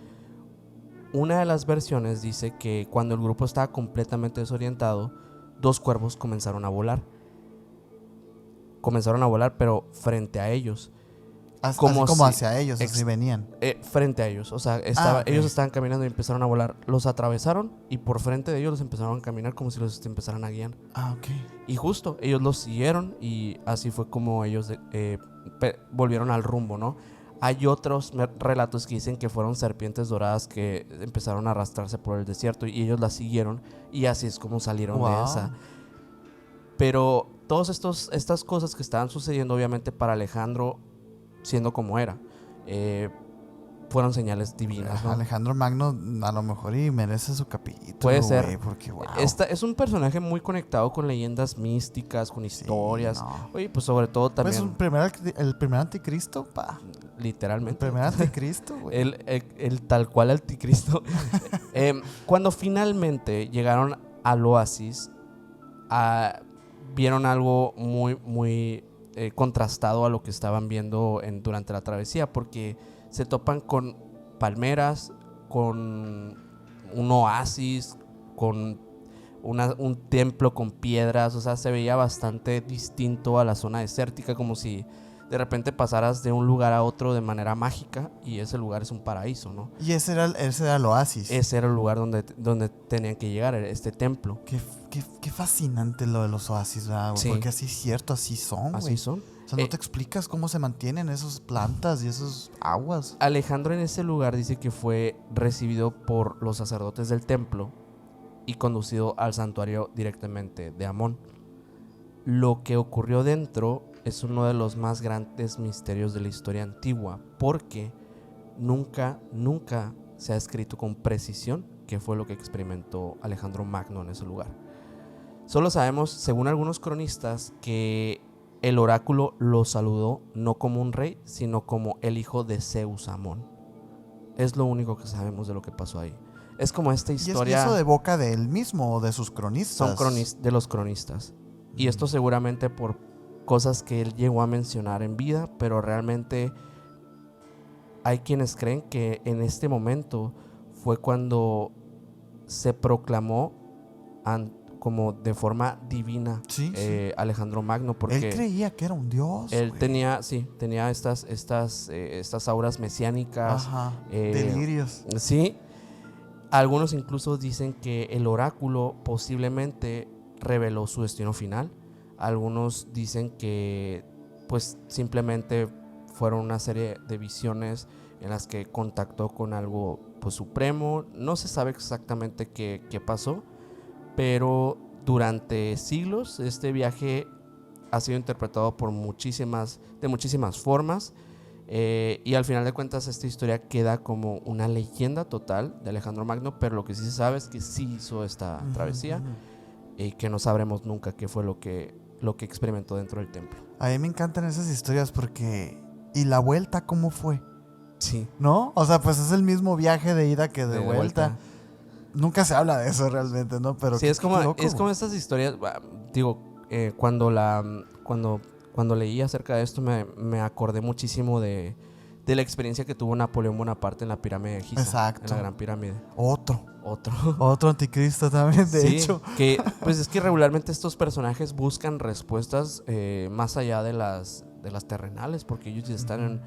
Una de las versiones dice que cuando el grupo estaba completamente desorientado, dos cuervos comenzaron a volar. Comenzaron a volar, pero frente a ellos. Así como como si- hacia ellos, así venían. Frente a ellos. O sea, ok. ellos estaban caminando y empezaron a volar. Los atravesaron y por frente de ellos los empezaron a caminar como si los empezaran a guiar. Ah, ok. Y justo, ellos los siguieron y así fue como ellos volvieron al rumbo, ¿no? Hay otros relatos que dicen que fueron serpientes doradas que empezaron a arrastrarse por el desierto y ellos las siguieron y así es como salieron de Wow. esa. Pero todas estas cosas que estaban sucediendo, obviamente para Alejandro, siendo como era, fueron señales divinas, ¿no? Alejandro Magno a lo mejor y merece su capítulo. Puede ser. Güey, porque wow. Es un personaje muy conectado con leyendas místicas, con historias. no. Oye, pues sobre todo Pues también, el primer anticristo, pa. El literalmente. primer anticristo, güey. El tal cual anticristo. Cuando finalmente llegaron al oasis, vieron algo muy, muy contrastado a lo que estaban viendo durante la travesía, porque se topan con palmeras, con un oasis, con un templo con piedras. O sea, se veía bastante distinto a la zona desértica, como si de repente pasaras de un lugar a otro de manera mágica y ese lugar es un paraíso, ¿no? Y ese era el oasis. Ese era el lugar donde tenían que llegar, este templo. Qué fascinante lo de los oasis, ¿verdad, güey? Sí. Porque así es cierto, así son, güey. Así son. O sea, no te explicas cómo se mantienen esas plantas y esas aguas. Alejandro en ese lugar dice que fue recibido por los sacerdotes del templo y conducido al santuario directamente de Amón. Lo que ocurrió dentro es uno de los más grandes misterios de la historia antigua, porque nunca se ha escrito con precisión qué fue lo que experimentó Alejandro Magno en ese lugar. Solo sabemos, según algunos cronistas, que el oráculo lo saludó no como un rey, sino como el hijo de Zeus Amón. Es lo único que sabemos de lo que pasó ahí. Es como esta historia... ¿Y es eso de boca de él mismo o de sus cronistas? Son de los cronistas. Y esto seguramente por cosas que él llegó a mencionar en vida, pero realmente hay quienes creen que en este momento fue cuando se proclamó como de forma divina Alejandro Magno, porque él creía que era un dios. Él tenía estas auras mesiánicas. Ajá, delirios. Sí. Algunos incluso dicen que el oráculo posiblemente reveló su destino final. Algunos dicen que pues simplemente fueron una serie de visiones en las que contactó con algo pues supremo. No se sabe exactamente qué pasó, pero durante siglos este viaje ha sido interpretado de muchísimas formas, y al final de cuentas esta historia queda como una leyenda total de Alejandro Magno, pero lo que sí se sabe es que sí hizo esta travesía y que no sabremos nunca qué fue lo que experimentó dentro del templo. A mí me encantan esas historias porque... ¿Y la vuelta cómo fue? Sí. ¿No? O sea, pues es el mismo viaje de ida que de vuelta. Nunca se habla de eso realmente, ¿no? Pero sí, es como estas historias, digo, cuando leí acerca de esto me acordé muchísimo de la experiencia que tuvo Napoleón Bonaparte en la pirámide de Giza. Exacto. En la Gran Pirámide. Otro anticristo también, de hecho. Que, pues es que regularmente estos personajes buscan respuestas más allá de las terrenales, porque ellos ya están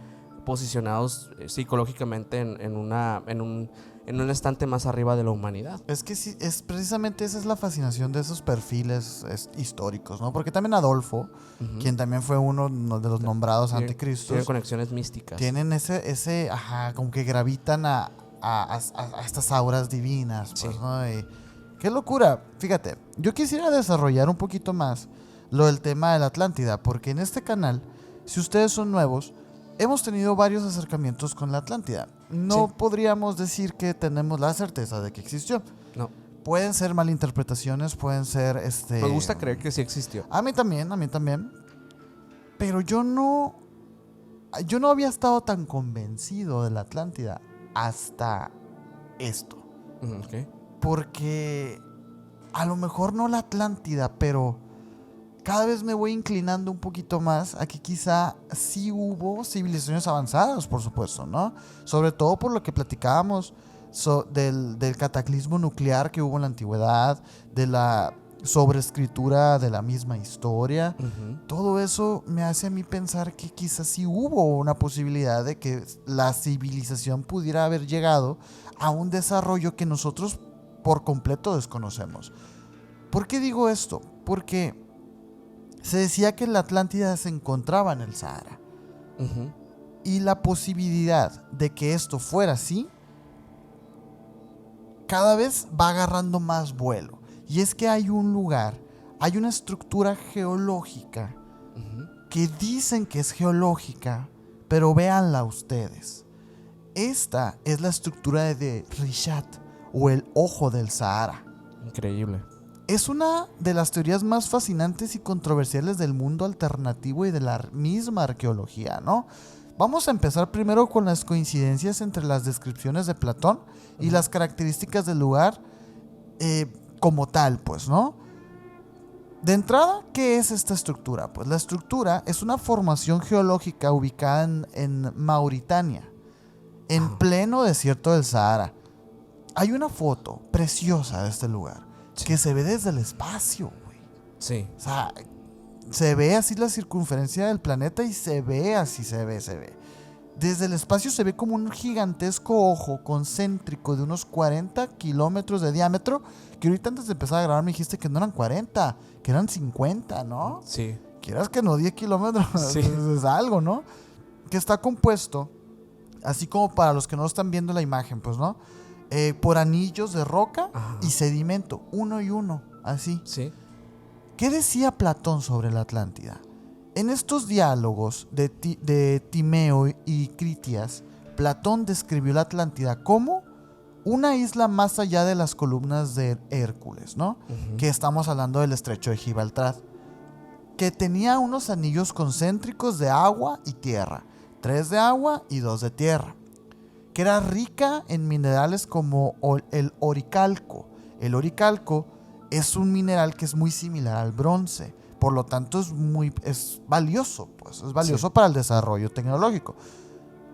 posicionados psicológicamente en un estante más arriba de la humanidad. Es que sí, es precisamente esa es la fascinación de esos perfiles históricos, ¿no? Porque también Adolfo, quien también fue uno de los nombrados anticristos, tienen conexiones místicas. Tienen ese como que gravitan a estas auras divinas, pues, ¿no? Y qué locura. Fíjate, yo quisiera desarrollar un poquito más lo del tema de la Atlántida, porque en este canal, si ustedes son nuevos, hemos tenido varios acercamientos con la Atlántida. No podríamos decir que tenemos la certeza de que existió. No. Pueden ser malinterpretaciones, pueden ser... Me gusta creer que sí existió. A mí también. Pero yo no había estado tan convencido de la Atlántida hasta esto. Okay. Porque a lo mejor no la Atlántida, pero... cada vez me voy inclinando un poquito más a que quizá sí hubo civilizaciones avanzadas, por supuesto, ¿no? Sobre todo por lo que platicábamos del cataclismo nuclear que hubo en la antigüedad, de la sobreescritura de la misma historia. Todo eso me hace a mí pensar que quizás sí hubo una posibilidad de que la civilización pudiera haber llegado a un desarrollo que nosotros por completo desconocemos. ¿Por qué digo esto? Porque se decía que la Atlántida se encontraba en el Sahara. Y la posibilidad de que esto fuera así cada vez va agarrando más vuelo. Y es que hay un lugar, hay una estructura geológica que dicen que es geológica, pero véanla ustedes. Esta es la estructura de Richat, o el Ojo del Sahara. Increíble. Es una de las teorías más fascinantes y controversiales del mundo alternativo y de la misma arqueología, ¿no? Vamos a empezar primero con las coincidencias entre las descripciones de Platón y las características del lugar como tal, pues, ¿no? De entrada, ¿qué es esta estructura? Pues la estructura es una formación geológica ubicada en Mauritania, en pleno desierto del Sahara. Hay una foto preciosa de este lugar que se ve desde el espacio, güey. Sí. O sea, se ve así la circunferencia del planeta y se ve así, se ve. Desde el espacio se ve como un gigantesco ojo concéntrico de unos 40 kilómetros de diámetro, que ahorita antes de empezar a grabar me dijiste que no eran 40, que eran 50, ¿no? Sí. Quieras que no, 10 kilómetros sí. Es algo, ¿no? Que está compuesto, así como para los que no están viendo la imagen, pues, ¿no? por anillos de roca Ajá. y sedimento, uno y uno, así. Sí. ¿Qué decía Platón sobre la Atlántida? En estos diálogos de Timeo y Critias, Platón describió la Atlántida como una isla más allá de las columnas de Hércules, ¿no? Ujú. Que estamos hablando del estrecho de Gibraltar, que tenía unos anillos concéntricos de agua y tierra, 3 de agua y 2 de tierra, que era rica en minerales como el oricalco. El oricalco es un mineral que es muy similar al bronce, por lo tanto es valioso, pues es valioso para el desarrollo tecnológico,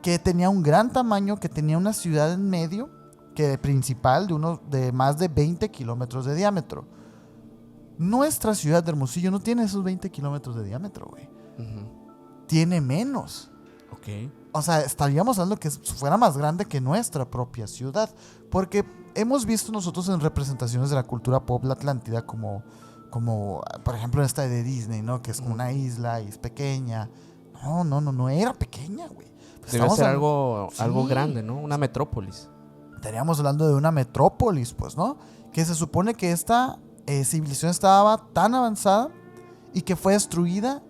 que tenía un gran tamaño, que tenía una ciudad en medio, que principal de más de 20 kilómetros de diámetro. Nuestra ciudad de Hermosillo no tiene esos 20 kilómetros de diámetro, güey. Ujú. Tiene menos. Ok. O sea, estaríamos hablando que fuera más grande que nuestra propia ciudad. Porque hemos visto nosotros en representaciones de la cultura pop la Atlántida como por ejemplo, esta de Disney, ¿no? Que es como una isla y es pequeña. No era pequeña, güey. Pues Debe ser hablando- algo Sí. grande, ¿no? Una metrópolis. Estaríamos hablando de una metrópolis, pues, ¿no? Que se supone que esta civilización estaba tan avanzada y que fue destruida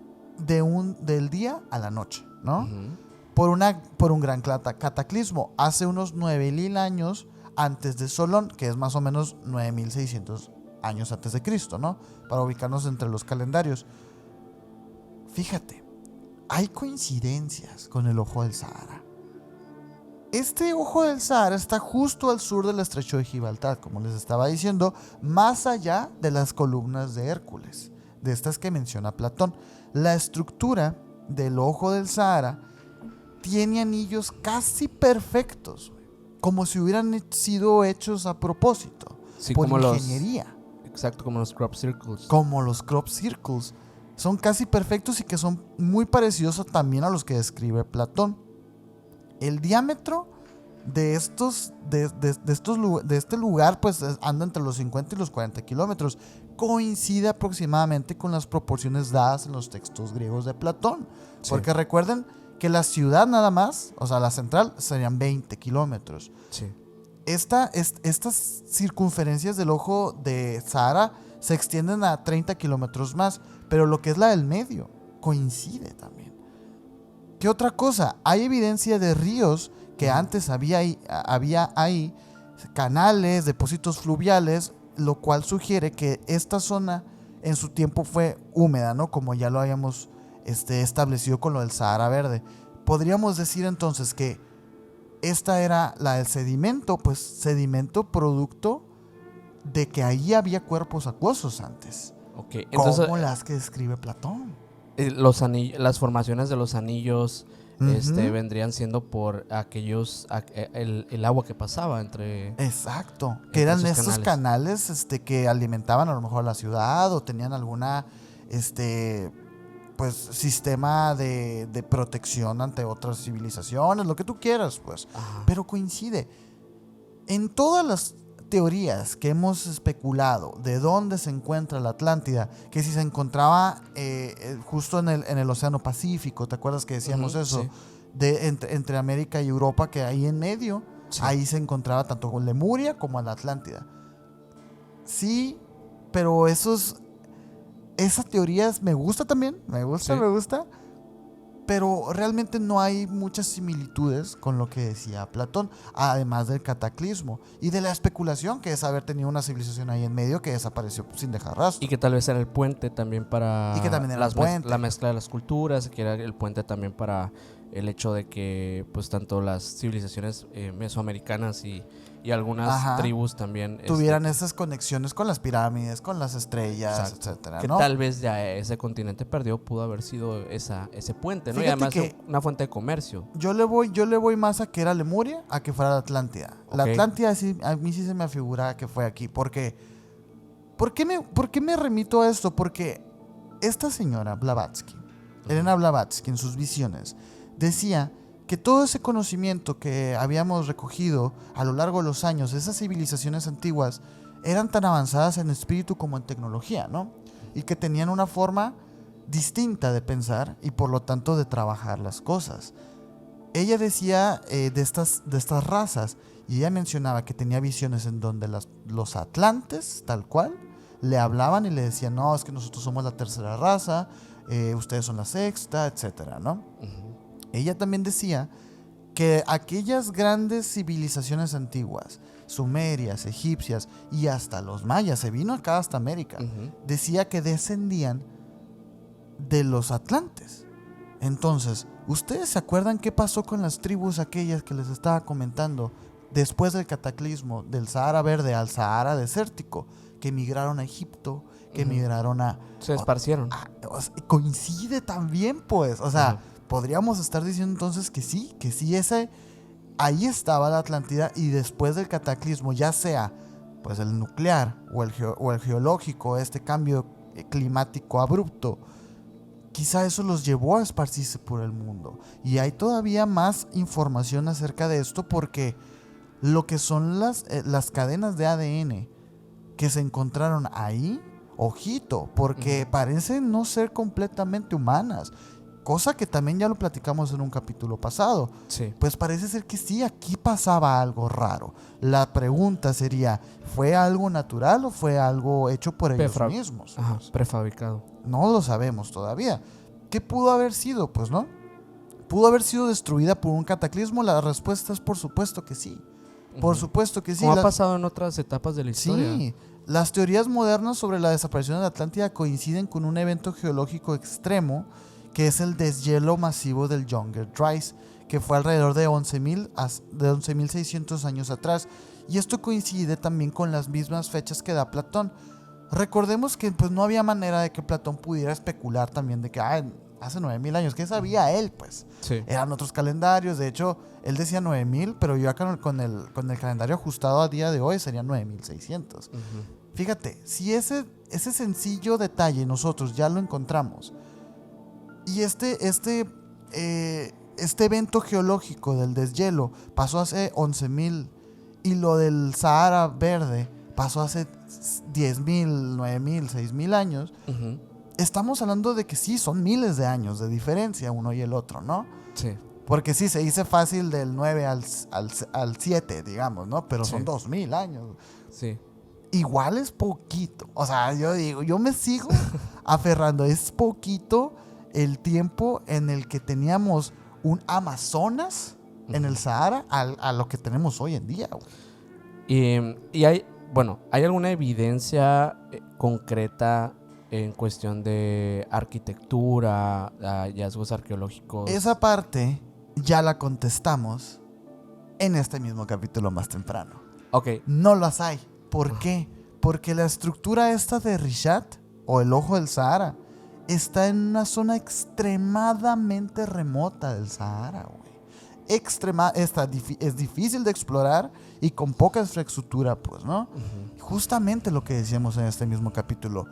del día a la noche, ¿no? Ujú. Por un gran cataclismo. Hace unos 9.000 años antes de Solón, que es más o menos 9.600 años antes de Cristo, ¿no? Para ubicarnos entre los calendarios. Fíjate, hay coincidencias con el Ojo del Sahara. Este Ojo del Sahara está justo al sur del estrecho de Gibraltar, como les estaba diciendo, más allá de las columnas de Hércules, de estas que menciona Platón. La estructura del Ojo del Sahara tiene anillos casi perfectos, como si hubieran sido hechos a propósito, Sí, por como ingeniería, exacto, como los crop circles. como los crop circles. Son casi perfectos y que son muy parecidos también a los que describe Platón. El diámetro de este lugar pues anda entre los 50 y los 40 kilómetros. Coincide aproximadamente con las proporciones dadas en los textos griegos de Platón. Sí. Porque recuerden que la ciudad nada más, o sea, la central, serían 20 kilómetros. Sí. Estas circunferencias del Ojo de Sahara se extienden a 30 kilómetros más, pero lo que es la del medio coincide también. ¿Qué otra cosa? Hay evidencia de ríos que antes había ahí, canales, depósitos fluviales, lo cual sugiere que esta zona en su tiempo fue húmeda, ¿no? Como ya lo habíamos establecido con lo del Sahara Verde. Podríamos decir entonces que esta era la del sedimento, pues sedimento producto de que ahí había cuerpos acuosos antes. Ok, entonces como las que describe Platón. las formaciones de los anillos Ujú. vendrían siendo por el agua que pasaba entre... Exacto, entre que eran esos estos canales que alimentaban a lo mejor la ciudad o tenían alguna pues sistema de protección ante otras civilizaciones, lo que tú quieras, pues. Ajá. Pero coincide. En todas las teorías que hemos especulado de dónde se encuentra la Atlántida, que si se encontraba justo en el Océano Pacífico, ¿te acuerdas que decíamos Ujú, eso? sí. Entre América y Europa, que ahí en medio, Sí. ahí se encontraba tanto con Lemuria como la Atlántida. Sí, pero esa teoría me gusta también, me gusta, pero realmente no hay muchas similitudes con lo que decía Platón, además del cataclismo y de la especulación que es haber tenido una civilización ahí en medio que desapareció sin dejar rastro. Y que tal vez era el puente también para Y que también era el puente. la mezcla de las culturas, que era el puente también para el hecho de que pues tanto las civilizaciones mesoamericanas y algunas Ajá. tribus también Tuvieran esas conexiones con las pirámides, con las estrellas, exacto, etcétera, que ¿no? tal vez ya ese continente perdido pudo haber sido ese puente, ¿no? Y Fíjate además que una fuente de comercio. Yo le voy más a que era Lemuria a que fuera la Atlántida. La Ok. Atlántida sí, a mí sí se me figura que fue aquí. Porque, ¿por qué me remito a esto? Porque esta señora Blavatsky, Elena Blavatsky, en sus visiones, decía que todo ese conocimiento que habíamos recogido a lo largo de los años, esas civilizaciones antiguas, eran tan avanzadas en espíritu como en tecnología, ¿no? Y que tenían una forma distinta de pensar y por lo tanto de trabajar las cosas. ella decía de estas razas, y ella mencionaba que tenía visiones en donde los atlantes, tal cual, le hablaban y le decían, no, es que nosotros somos la tercera raza, ustedes son la sexta, etcétera, ¿no? Ella también decía que aquellas grandes civilizaciones antiguas, sumerias, egipcias y hasta los mayas, se vino acá hasta América, decía que descendían de los atlantes. Entonces, ¿ustedes se acuerdan qué pasó con las tribus aquellas que les estaba comentando después del cataclismo del Sahara Verde al Sahara Desértico? Que emigraron a Egipto, que emigraron a... Se esparcieron. Coincide también, pues. O sea, podríamos estar diciendo entonces que sí, ahí estaba la Atlántida, y después del cataclismo, ya sea pues el nuclear o el geológico, este cambio climático abrupto, quizá eso los llevó a esparcirse por el mundo. Y hay todavía más información acerca de esto, porque lo que son las cadenas de ADN que se encontraron ahí, ojito, porque parecen no ser completamente humanas, cosa que también ya lo platicamos en un capítulo pasado. Sí. Pues parece ser que sí, aquí pasaba algo raro. La pregunta sería, ¿fue algo natural o fue algo hecho por ellos mismos? Ajá, prefabricado. No lo sabemos todavía. ¿Qué pudo haber sido? Pues no. ¿Pudo haber sido destruida por un cataclismo? La respuesta es por supuesto que sí. Por supuesto que sí. Como ha pasado en otras etapas de la historia. Sí. Las teorías modernas sobre la desaparición de la Atlántida coinciden con un evento geológico extremo, que es el deshielo masivo del Younger Dryas, que fue alrededor de 11.600 años atrás. Y esto coincide también con las mismas fechas que da Platón. Recordemos que pues no había manera de que Platón pudiera especular también de que hace 9.000 años, ¿qué sabía él? Pues Sí. eran otros calendarios. De hecho, él decía 9.000, pero yo acá con el calendario ajustado a día de hoy serían 9.600. Fíjate, si ese sencillo detalle nosotros ya lo encontramos, y este evento geológico del deshielo pasó hace 11.000, y lo del Sahara Verde pasó hace 10.000, 9.000, 6.000 años, estamos hablando de que sí, son miles de años de diferencia uno y el otro, ¿no? Sí. Porque sí, se dice fácil del 9 al 7, digamos, ¿no? Pero son 2.000 años. Sí. Igual es poquito. O sea, yo digo, yo me sigo aferrando. Es poquito el tiempo en el que teníamos un Amazonas en el Sahara a lo que tenemos hoy en día. Y hay alguna evidencia concreta en cuestión de arquitectura, hallazgos arqueológicos? Esa parte ya la contestamos en este mismo capítulo más temprano. Ok. No las hay. ¿Por qué? Porque la estructura esta de Richat, o el Ojo del Sahara, está en una zona extremadamente remota del Sahara, güey. Es difícil de explorar y con poca infraestructura, pues, ¿no? Justamente lo que decíamos en este mismo capítulo.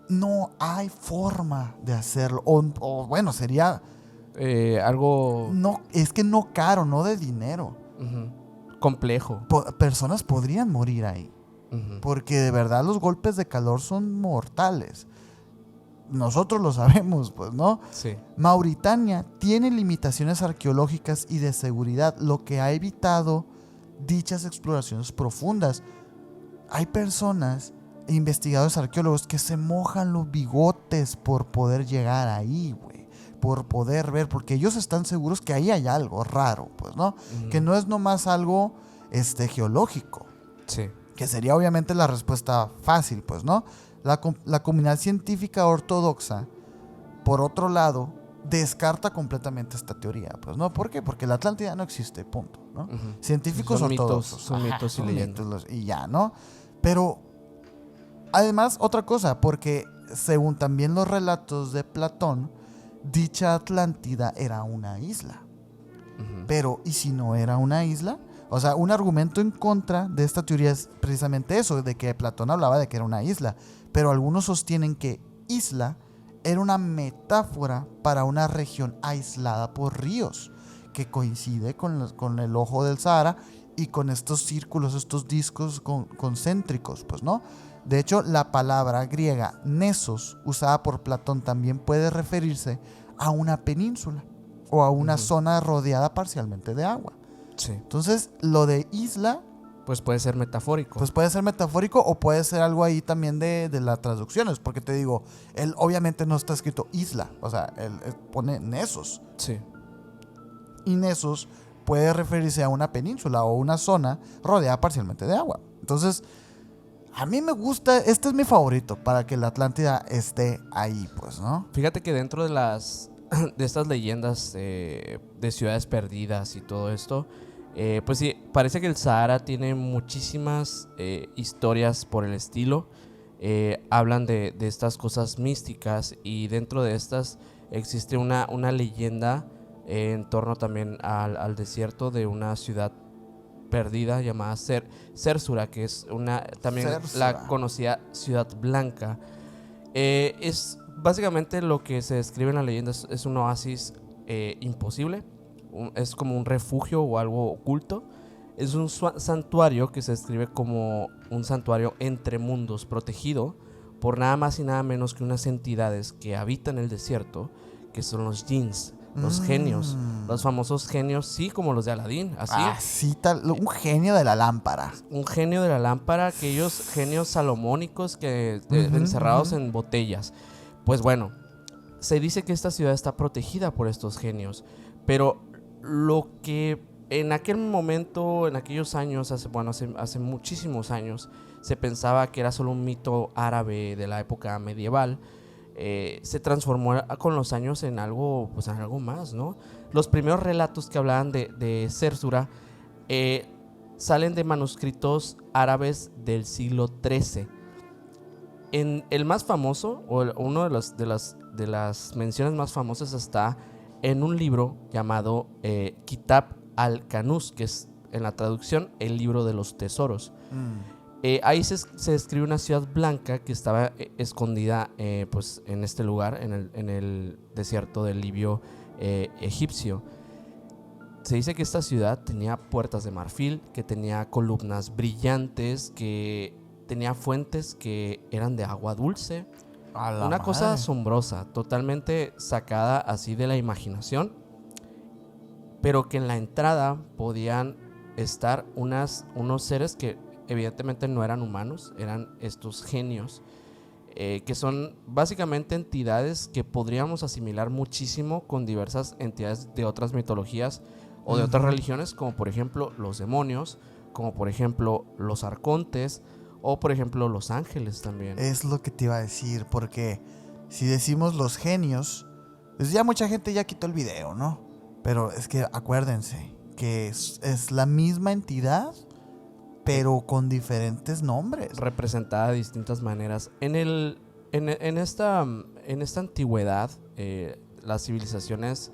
No hay forma de hacerlo. O bueno, sería... algo... No, es que no caro, no de dinero. Complejo. Personas podrían morir ahí. Porque de verdad los golpes de calor son mortales. Nosotros lo sabemos, pues, ¿no? Sí. Mauritania tiene limitaciones arqueológicas y de seguridad, lo que ha evitado dichas exploraciones profundas. Hay personas, investigadores arqueólogos, que se mojan los bigotes por poder llegar ahí, güey. Por poder ver, porque ellos están seguros que ahí hay algo raro, pues, ¿no? Que no es nomás algo geológico. Sí. Que sería obviamente la respuesta fácil, pues, ¿no? La comunidad científica ortodoxa, por otro lado, descarta completamente esta teoría, pues, ¿no? ¿Por qué? Porque la Atlántida no existe, punto, ¿no? Científicos Son ortodoxos. son mitos y leyendas. Y ya, ¿no? Pero, además, otra cosa, porque según también los relatos de Platón, dicha Atlántida era una isla. Pero, ¿y si no era una isla? O sea, un argumento en contra de esta teoría es precisamente eso, de que Platón hablaba de que era una isla. Pero algunos sostienen que isla era una metáfora para una región aislada por ríos, que coincide con el Ojo del Sahara y con estos círculos, estos discos concéntricos, pues, ¿no? De hecho, la palabra griega Nesos, usada por Platón, también puede referirse a una península. o a una zona rodeada parcialmente de agua. Sí. Entonces, lo de isla, Pues puede ser metafórico. pues puede ser metafórico o puede ser algo ahí también de las traducciones, porque te digo, él obviamente no está escrito isla, o sea, él pone Nesos. Sí. Y Nesos puede referirse a una península o una zona rodeada parcialmente de agua. Entonces, a mí me gusta, este es mi favorito para que la Atlántida esté ahí, pues, ¿no? Fíjate que dentro de de estas leyendas de ciudades perdidas y todo esto, pues sí, parece que el Sahara tiene muchísimas historias por el estilo. Hablan de estas cosas místicas y dentro de estas existe una leyenda en torno también al desierto de una ciudad perdida llamada Zersura, que es también Zersura. la conocida Ciudad Blanca. Es básicamente lo que se describe en la leyenda, es un oasis imposible, es como un refugio o algo oculto. Es un santuario que se describe como un santuario entre mundos, protegido por nada más y nada menos que unas entidades que habitan el desierto, que son los jinns, los genios, los famosos genios, sí, como los de Aladín, así. Así tal, un genio de la lámpara. Un genio de la lámpara, aquellos genios salomónicos que encerrados en botellas. Pues bueno, se dice que esta ciudad está protegida por estos genios, pero lo que en aquel momento, en aquellos años, hace muchísimos años, se pensaba que era solo un mito árabe de la época medieval, se transformó con los años en algo, pues en algo más, ¿no? Los primeros relatos que hablaban de Zersura salen de manuscritos árabes del siglo XIII. En el más famoso, o uno de las menciones más famosas, está en un libro llamado Kitab al-Kanuz, que es en la traducción el libro de los tesoros. Ahí se describe una ciudad blanca que estaba escondida pues en este lugar, en el desierto del Libio egipcio. Se dice que esta ciudad tenía puertas de marfil, que tenía columnas brillantes, que tenía fuentes que eran de agua dulce. Una cosa asombrosa, totalmente sacada así de la imaginación, pero que en la entrada podían estar unos seres que evidentemente no eran humanos, eran estos genios, que son básicamente entidades que podríamos asimilar muchísimo con diversas entidades de otras mitologías o de otras religiones, como por ejemplo los demonios, como por ejemplo los arcontes, o por ejemplo los ángeles también. Es lo que te iba a decir, porque si decimos los genios, pues ya mucha gente ya quitó el video, ¿no? Pero es que acuérdense que es la misma entidad, pero con diferentes nombres. Representada de distintas maneras. En esta antigüedad, las civilizaciones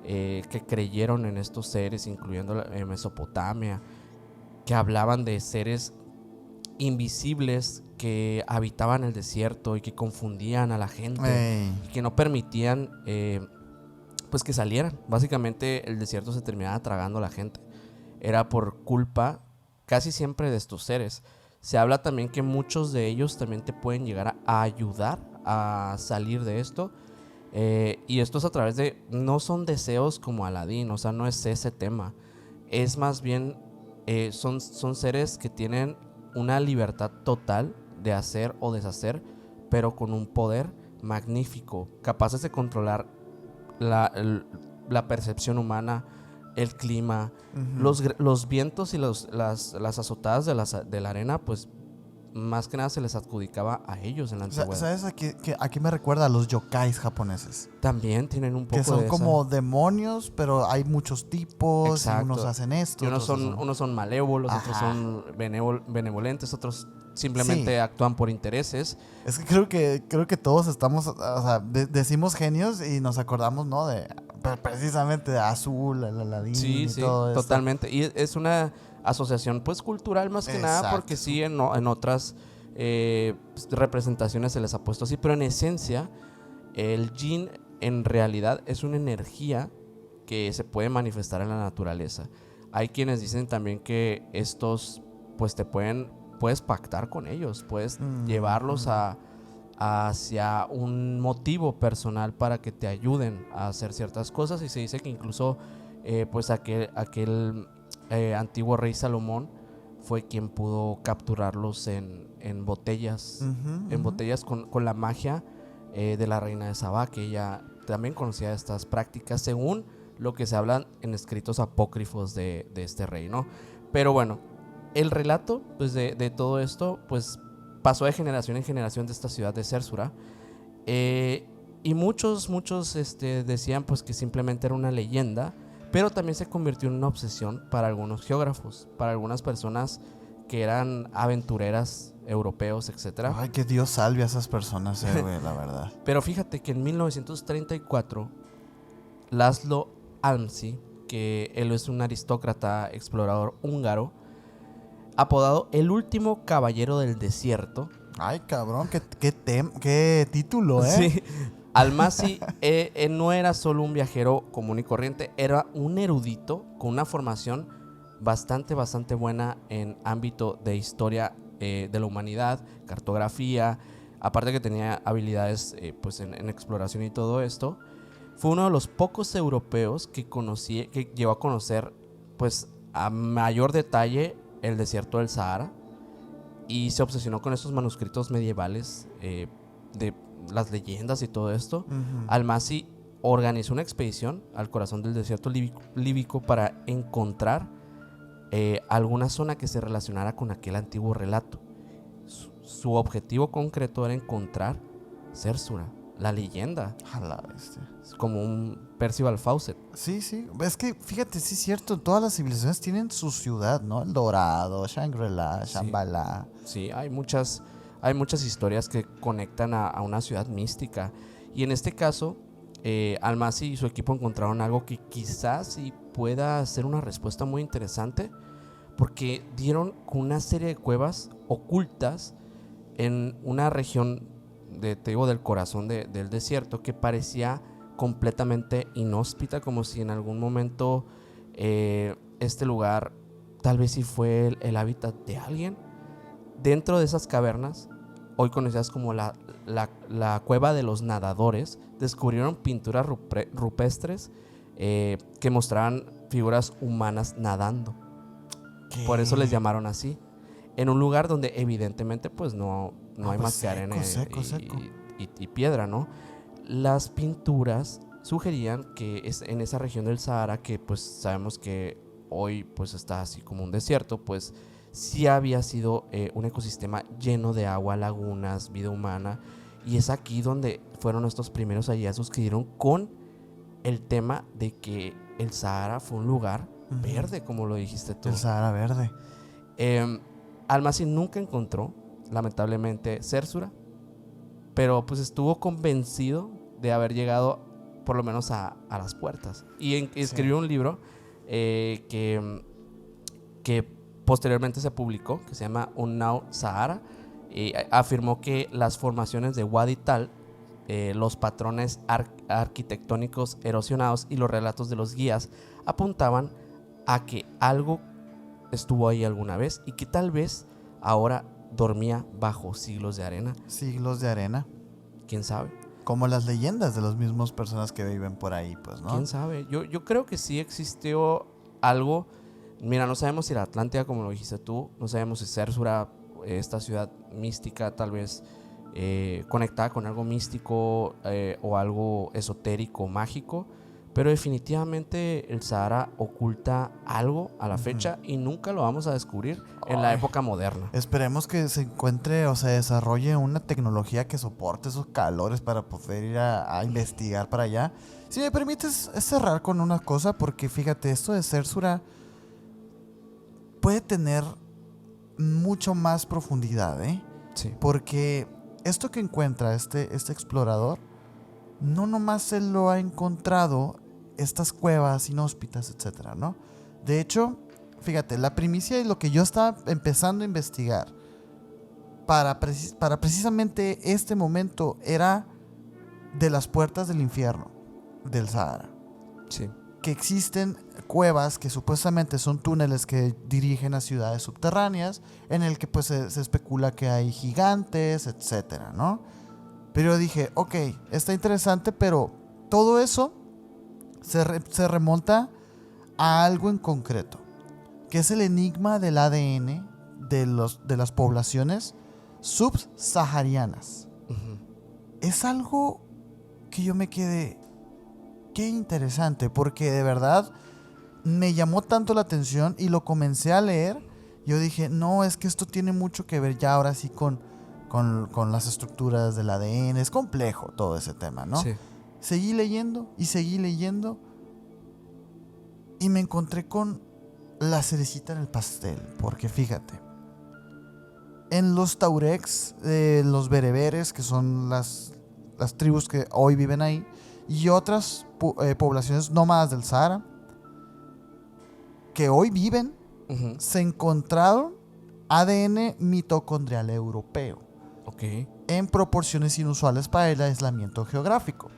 que creyeron en estos seres, incluyendo Mesopotamia, que hablaban de seres invisibles que habitaban el desierto y que confundían a la gente, y que no permitían pues que salieran. Básicamente el desierto se terminaba tragando a la gente. Era por culpa casi siempre de estos seres. Se habla también que muchos de ellos también te pueden llegar a ayudar a salir de esto, y esto es a través de, no son deseos como Aladín, o sea, no es ese tema, es más bien son seres que tienen una libertad total de hacer o deshacer, pero con un poder magnífico, capaces de controlar la percepción humana, el clima, los vientos y las azotadas de la arena, pues más que nada se les adjudicaba a ellos en la antigüedad. ¿Sabes aquí me recuerda a los yokais japoneses? También tienen un poco de que son esa. como demonios, pero hay muchos tipos. Exacto. Y unos hacen esto. Y unos son malévolos, otros son benevolentes, otros simplemente actúan por intereses. Es que creo que todos estamos, o sea, decimos genios y nos acordamos, ¿no? De precisamente de Azul, Aladín y todo eso. Totalmente. Y es una asociación pues cultural más que nada, porque sí en otras representaciones se les ha puesto así, pero en esencia el jinn en realidad es una energía que se puede manifestar en la naturaleza. Hay quienes dicen también que estos pues puedes pactar con ellos, puedes llevarlos a hacia un motivo personal para que te ayuden a hacer ciertas cosas, y se dice que incluso pues aquel antiguo rey Salomón fue quien pudo capturarlos en botellas, en botellas con la magia de la reina de Sabá, que ella también conocía estas prácticas según lo que se hablan en escritos apócrifos de este rey, ¿no? Pero bueno, el relato pues, de todo esto pues pasó de generación en generación de esta ciudad de Cérsura, y muchos decían pues que simplemente era una leyenda, pero también se convirtió en una obsesión para algunos geógrafos, para algunas personas que eran aventureras europeos, etc. Ay, que Dios salve a esas personas, güey, la verdad. Pero fíjate que en 1934 László Almsy, que él es un aristócrata explorador húngaro, apodado el último caballero del desierto. Ay, cabrón, qué título, ¿eh? Sí. Almasi no era solo un viajero común y corriente, era un erudito con una formación bastante buena en ámbito de historia de la humanidad, cartografía, aparte que tenía habilidades pues en exploración y todo esto. Fue uno de los pocos europeos que llegó a conocer pues a mayor detalle el desierto del Sahara, y se obsesionó con estos manuscritos medievales de las leyendas y todo esto. Almasi organizó una expedición al corazón del desierto líbico para encontrar alguna zona que se relacionara con aquel antiguo relato. Su objetivo concreto era encontrar Cérsura, la leyenda. A la bestia. Como un Percival Fawcett. Sí, es que fíjate, sí es cierto, todas las civilizaciones tienen su ciudad, ¿no? El Dorado, Shangri-La, Shambhala. Sí, hay muchas historias que conectan a una ciudad mística. Y en este caso, Almasi y su equipo encontraron algo que quizás sí pueda ser una respuesta muy interesante, porque dieron con una serie de cuevas ocultas en una región del corazón del desierto, que parecía completamente inhóspita, como si en algún momento este lugar tal vez sí fue el hábitat de alguien. Dentro de esas cavernas, hoy conocidas como la cueva de los nadadores, descubrieron pinturas rupestres que mostraban figuras humanas nadando. ¿Qué? Por eso les llamaron así. En un lugar donde evidentemente pues no hay más que arena seco. Y piedra, ¿no? Las pinturas sugerían que en esa región del Sahara, que pues sabemos que hoy pues está así como un desierto, pues sí había sido un ecosistema lleno de agua, lagunas, vida humana, y es aquí donde fueron estos primeros hallazgos que dieron con el tema de que el Sahara fue un lugar verde, como lo dijiste tú. El Sahara verde. Almasi nunca encontró, lamentablemente, Cérsura, pero pues estuvo convencido de haber llegado por lo menos a las puertas, y escribió un libro que posteriormente se publicó, que se llama Unnao Sahara, y afirmó que las formaciones de Wadi Tal, los patrones arquitectónicos erosionados y los relatos de los guías apuntaban a que algo estuvo ahí alguna vez, y que tal vez ahora dormía bajo siglos de arena. Siglos de arena. ¿Quién sabe? Como las leyendas de las mismas personas que viven por ahí, pues, ¿no? ¿Quién sabe? Yo creo que sí existió algo. Mira, no sabemos si la Atlántida, como lo dijiste tú, no sabemos si Cérsura, esta ciudad mística, tal vez conectada con algo místico o algo esotérico, mágico, pero definitivamente el Sahara oculta algo a la fecha, y nunca lo vamos a descubrir en la época moderna. Esperemos que se encuentre o se desarrolle una tecnología que soporte esos calores para poder ir a investigar para allá. Si me permites cerrar con una cosa, porque fíjate, esto de Cérsura puede tener mucho más profundidad, ¿eh? Sí. Porque esto que encuentra este explorador, no nomás se lo ha encontrado estas cuevas inhóspitas, etcétera, ¿no? De hecho, fíjate, la primicia y lo que yo estaba empezando a investigar para precisamente este momento era de las puertas del infierno del Sahara. Sí. Que existen cuevas que supuestamente son túneles que dirigen a ciudades subterráneas, en el que pues se especula que hay gigantes, etcétera, ¿no? Pero dije, ok, está interesante, pero todo eso se remonta a algo en concreto, que es el enigma del ADN de las poblaciones subsaharianas. Ujú. Es algo que yo me quedé, qué interesante, porque de verdad me llamó tanto la atención y lo comencé a leer. Yo dije, no, es que esto tiene mucho que ver ya ahora sí con las estructuras del ADN. Es complejo todo ese tema, ¿no? Sí. Seguí leyendo y me encontré con la cerecita en el pastel, porque fíjate, en los Tuaregs, los bereberes, que son las tribus que hoy viven ahí, y otras poblaciones nómadas del Sahara, que hoy viven, Ujú. se encontraron ADN mitocondrial europeo Ok. en proporciones inusuales para el aislamiento geográfico.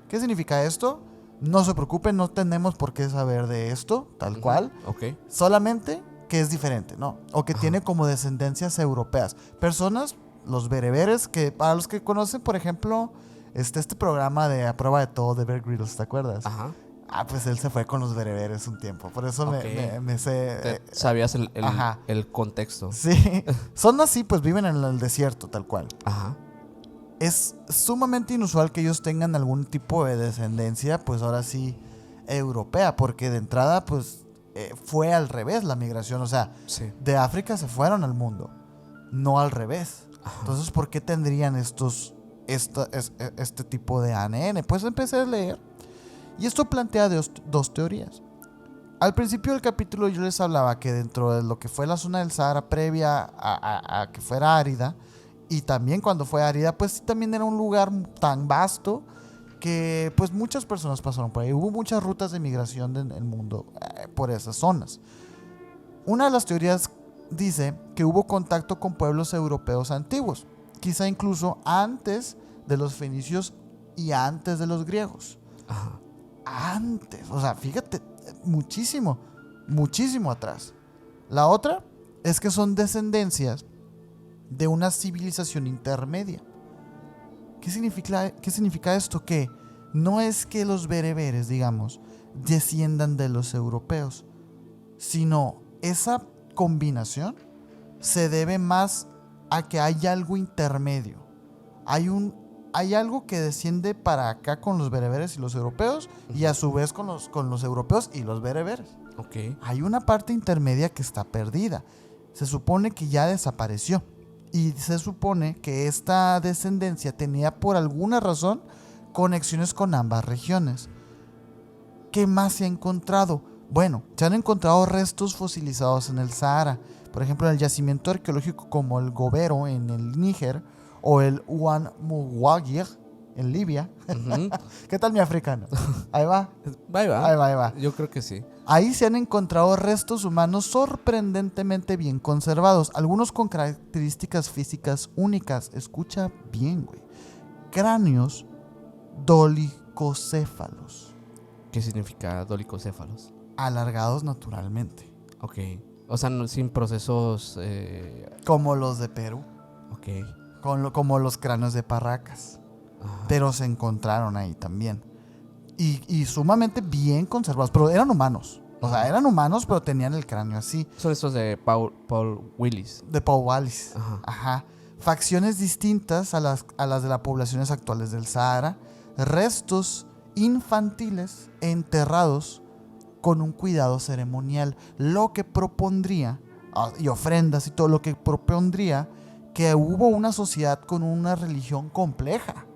¿Qué significa esto? No se preocupen, no tenemos por qué saber de esto, tal Ujú. cual. Ok. Solamente que es diferente, ¿no? O que Ajá. tiene como descendencias europeas. Personas, los bereberes, que para los que conocen, por ejemplo, este programa de A Prueba de Todo de Bear Grylls, ¿te acuerdas? Ajá. Ah, pues él se fue con los bereberes un tiempo. Por eso Ok. me sé. Sabías Ajá. el contexto. Sí. Son así, pues viven en el desierto, tal cual. Ajá. Es sumamente inusual que ellos tengan algún tipo de descendencia, pues ahora sí, europea, porque de entrada, pues fue al revés la migración. O sea, Sí. de África se fueron al mundo, no al revés. Ajá. Entonces, ¿por qué tendrían este tipo de ADN? Pues empecé a leer y esto plantea dos teorías. Al principio del capítulo yo les hablaba que dentro de lo que fue la zona del Sahara previa a que fuera árida, y también cuando fue árida, pues sí, también era un lugar tan vasto que pues muchas personas pasaron por ahí. Hubo muchas rutas de migración en el mundo por esas zonas. Una de las teorías dice que hubo contacto con pueblos europeos antiguos, quizá incluso antes de los fenicios y antes de los griegos. Ajá. Antes, o sea, fíjate, muchísimo atrás. La otra es que son descendencias de una civilización intermedia. ¿Qué significa esto? Que no es que los bereberes, digamos, desciendan de los europeos, sino esa combinación se debe más a que hay algo intermedio. Hay algo que desciende para acá con los bereberes y los europeos, y a su vez con los europeos y los bereberes. Ok. Hay una parte intermedia que está perdida. Se supone que ya desapareció. Y se supone que esta descendencia tenía por alguna razón conexiones con ambas regiones. ¿Qué más se ha encontrado? Bueno, se han encontrado restos fosilizados en el Sahara. Por ejemplo, en el yacimiento arqueológico como el Gobero en el Níger o el Oued Mouawiyeh en Libia. Ujú. ¿Qué tal mi africano? Ahí va. Ahí va. Ahí va. Yo creo que sí. Ahí se han encontrado restos humanos sorprendentemente bien conservados, algunos con características físicas únicas. Escucha bien, güey. Cráneos dolicocéfalos, ¿Qué significa dolicocéfalos? alargados naturalmente, Ok. O sea, sin procesos. como los de Perú, Ok. como los cráneos de Parracas, Ajá. pero se encontraron ahí también. Y sumamente bien conservados, pero eran humanos. O sea, eran humanos, pero tenían el cráneo así. Son estos de Paul Willis. De Paul Wallis. Ajá. Ajá. Facciones distintas a las de las poblaciones actuales del Sahara. Restos infantiles enterrados con un cuidado ceremonial. Lo que propondría, y ofrendas y todo, lo que propondría que hubo una sociedad con una religión compleja.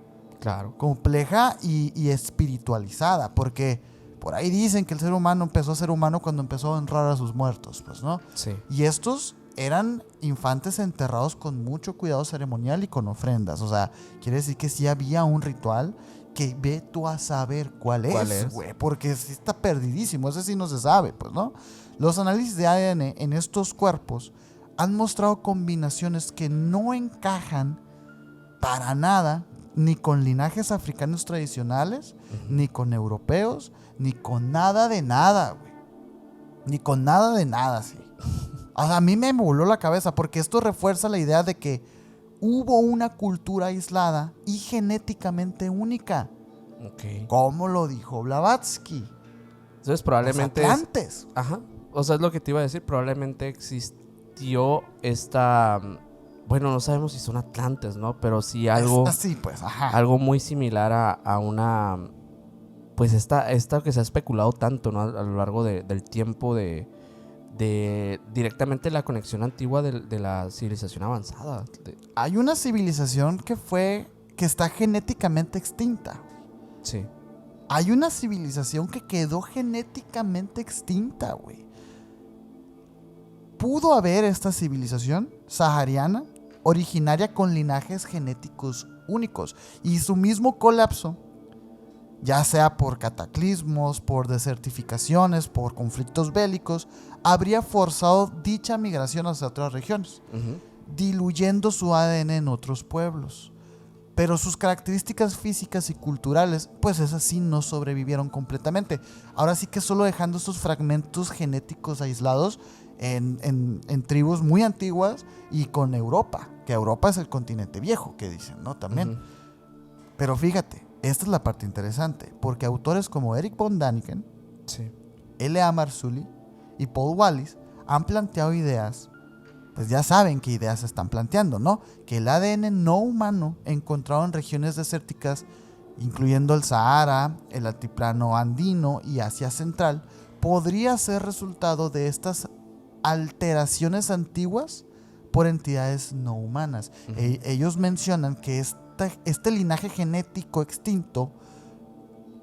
Claro. Compleja y espiritualizada. Porque por ahí dicen que el ser humano empezó a ser humano cuando empezó a honrar a sus muertos, pues, ¿no? Sí. Y estos eran infantes enterrados con mucho cuidado ceremonial y con ofrendas. O sea, quiere decir que sí había un ritual que ve tú a saber cuál es, güey. Porque sí está perdidísimo, ese sí no se sabe, pues, ¿no? Los análisis de ADN en estos cuerpos han mostrado combinaciones que no encajan para nada ni con linajes africanos tradicionales, ni con europeos, ni con nada de nada, güey. Ni con nada de nada, sí. O sea, a mí me voló la cabeza porque esto refuerza la idea de que hubo una cultura aislada y genéticamente única. Ok. Como lo dijo Blavatsky. Entonces probablemente... Los atlantes. Ajá. O sea, es lo que te iba a decir. Probablemente existió esta... Bueno, no sabemos si son atlantes, ¿no? Pero sí algo... Así pues, ajá. Algo muy similar a una... Pues esta que se ha especulado tanto, ¿no? A lo largo del tiempo de directamente la conexión antigua de la civilización avanzada. Hay una civilización que está genéticamente extinta. Sí. Hay una civilización que quedó genéticamente extinta, güey. ¿Pudo haber esta civilización sahariana originaria con linajes genéticos únicos? Y su mismo colapso, ya sea por cataclismos, por desertificaciones, por conflictos bélicos, habría forzado dicha migración hacia otras regiones, diluyendo su ADN en otros pueblos. Pero sus características físicas y culturales, pues esas sí no sobrevivieron completamente. Ahora sí que solo dejando estos fragmentos genéticos aislados en tribus muy antiguas y con Europa, que Europa es el continente viejo, que dicen, ¿no? También. Pero fíjate, esta es la parte interesante, porque autores como Eric von Däniken, sí, L.A. Marzulli y Paul Wallis han planteado ideas. Pues ya saben qué ideas se están planteando, ¿no? Que el ADN no humano encontrado en regiones desérticas, incluyendo el Sahara, el altiplano andino y Asia Central, podría ser resultado de estas alteraciones antiguas por entidades no humanas. Ellos mencionan que este linaje genético extinto,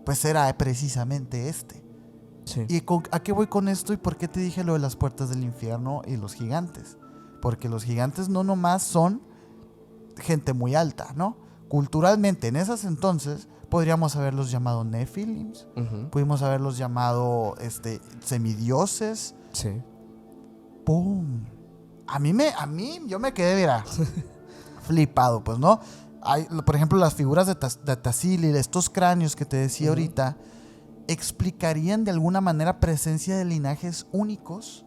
pues era precisamente este. Sí. ¿Y a qué voy con esto y por qué te dije lo de las puertas del infierno y los gigantes? Porque los gigantes no nomás son gente muy alta, ¿no? Culturalmente, en esas entonces, podríamos haberlos llamado Nephilims, pudimos haberlos llamado semidioses. Sí. ¡Pum! Yo me quedé, mira, flipado, pues, ¿no? Hay, por ejemplo, las figuras de Tassili, estos cráneos que te decía ahorita, explicarían de alguna manera presencia de linajes únicos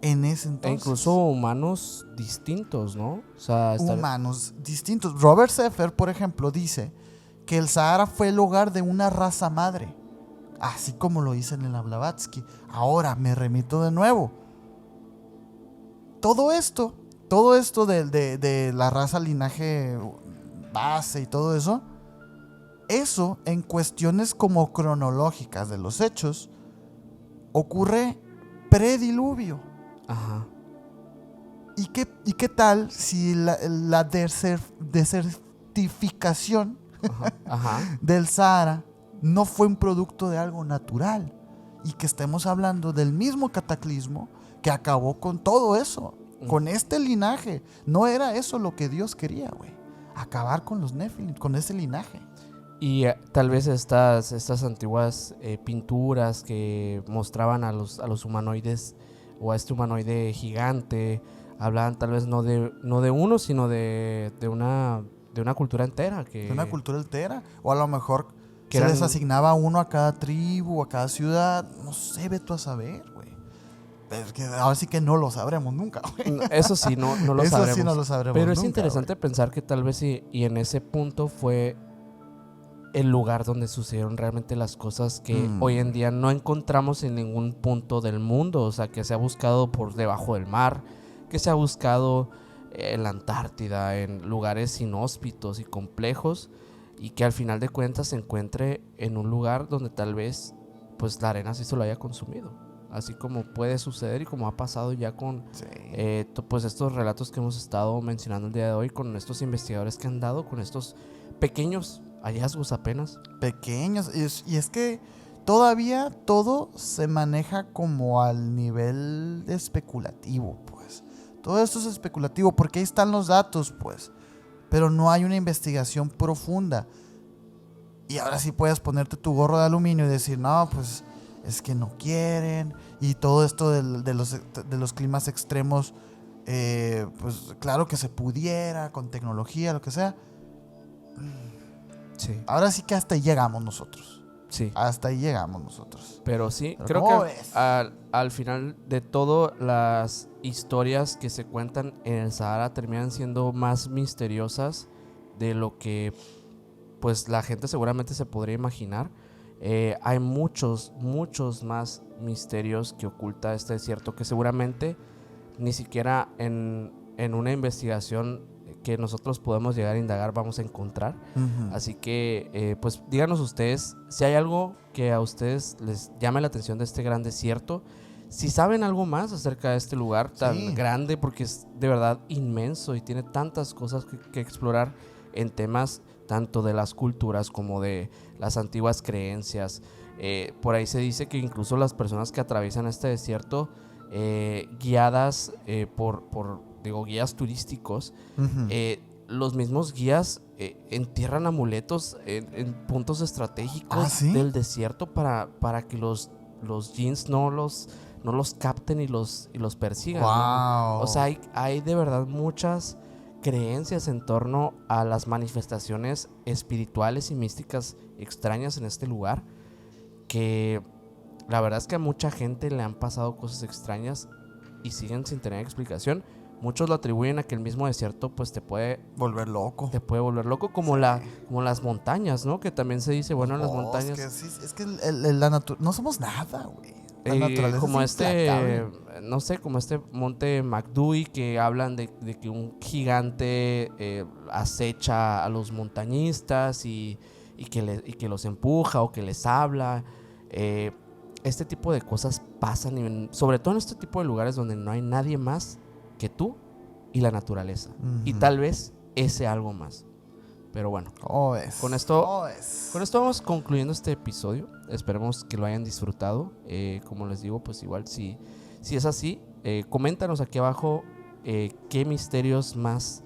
en ese entonces. E incluso humanos distintos, ¿no? O sea, humanos distintos. Robert Seffer, por ejemplo, dice que el Sahara fue el hogar de una raza madre, así como lo dicen en la Blavatsky. Ahora me remito de nuevo. Todo esto de la raza, linaje base y todo eso en cuestiones como cronológicas de los hechos, ocurre prediluvio. Ajá. ¿Y qué tal si la desertificación del Sahara no fue un producto de algo natural? Y que estemos hablando del mismo cataclismo que acabó con todo eso, con este linaje. No era eso lo que Dios quería, güey. Acabar con los Nephilim, con ese linaje. Y tal vez estas antiguas pinturas que mostraban a los humanoides o a este humanoide gigante, hablaban tal vez no de uno, sino de una cultura entera. De una cultura entera. O a lo mejor se les asignaba uno a cada tribu, a cada ciudad. No sé, ve tú a saber, güey. Es que ahora sí que no lo sabremos nunca, güey. Eso sí, no lo Eso sabremos. sí no lo sabremos Pero nunca, es interesante pensar que tal vez y en ese punto fue el lugar donde sucedieron realmente las cosas que hoy en día no encontramos en ningún punto del mundo. O sea, que se ha buscado por debajo del mar, que se ha buscado en la Antártida, en lugares inhóspitos y complejos, y que al final de cuentas se encuentre en un lugar donde tal vez pues la arena sí se lo haya consumido, así como puede suceder y como ha pasado ya con pues estos relatos que hemos estado mencionando el día de hoy, con estos investigadores que han dado, con estos pequeños hallazgos apenas. Pequeños, y es que todavía todo se maneja como al nivel especulativo, pues. Todo esto es especulativo porque ahí están los datos, pues. Pero no hay una investigación profunda. Y ahora sí puedes ponerte tu gorro de aluminio y decir, no, pues es que no quieren. Y todo esto de los climas extremos, pues claro que se pudiera, con tecnología, lo que sea. Sí. Ahora sí que hasta ahí llegamos nosotros. Sí. Hasta ahí llegamos nosotros. Pero sí, Pero creo ¿cómo que ves? al final de todo, las historias que se cuentan en el Sahara terminan siendo más misteriosas de lo que pues la gente seguramente se podría imaginar. Hay muchos más misterios que oculta este desierto que seguramente ni siquiera en una investigación que nosotros podemos llegar a indagar vamos a encontrar. Ujú. Así que, pues díganos ustedes si hay algo que a ustedes les llame la atención de este gran desierto. Si saben algo más acerca de este lugar tan Sí. grande, porque es de verdad inmenso y tiene tantas cosas que explorar en temas tanto de las culturas como de las antiguas creencias. Por ahí se dice que incluso las personas que atraviesan este desierto, guiadas digo, guías turísticos, Ujú. los mismos guías entierran amuletos en puntos estratégicos ¿Ah, sí? del desierto para que los jeans no los capten y los persigan, ¿no? Wow. O sea, hay de verdad muchas creencias en torno a las manifestaciones espirituales y místicas extrañas en este lugar, que la verdad es que a mucha gente le han pasado cosas extrañas y siguen sin tener explicación. Muchos lo atribuyen a que el mismo desierto pues te puede Volver loco. volver loco, como Sí. como las montañas, ¿no? Que también se dice, bueno, en las montañas, Sí, es que no somos nada, güey. La naturaleza como es implacable. no sé, como este monte McDooey, que hablan de que un gigante acecha a los montañistas y que los empuja o que les habla. Este tipo de cosas pasan, sobre todo en este tipo de lugares donde no hay nadie más que tú y la naturaleza. Y Ujú. tal vez ese algo más. Pero bueno, ¿Cómo ves? con esto ¿Cómo ves? vamos concluyendo este episodio. Esperemos que lo hayan disfrutado. Como les digo, pues igual si es así, coméntanos aquí abajo qué misterios más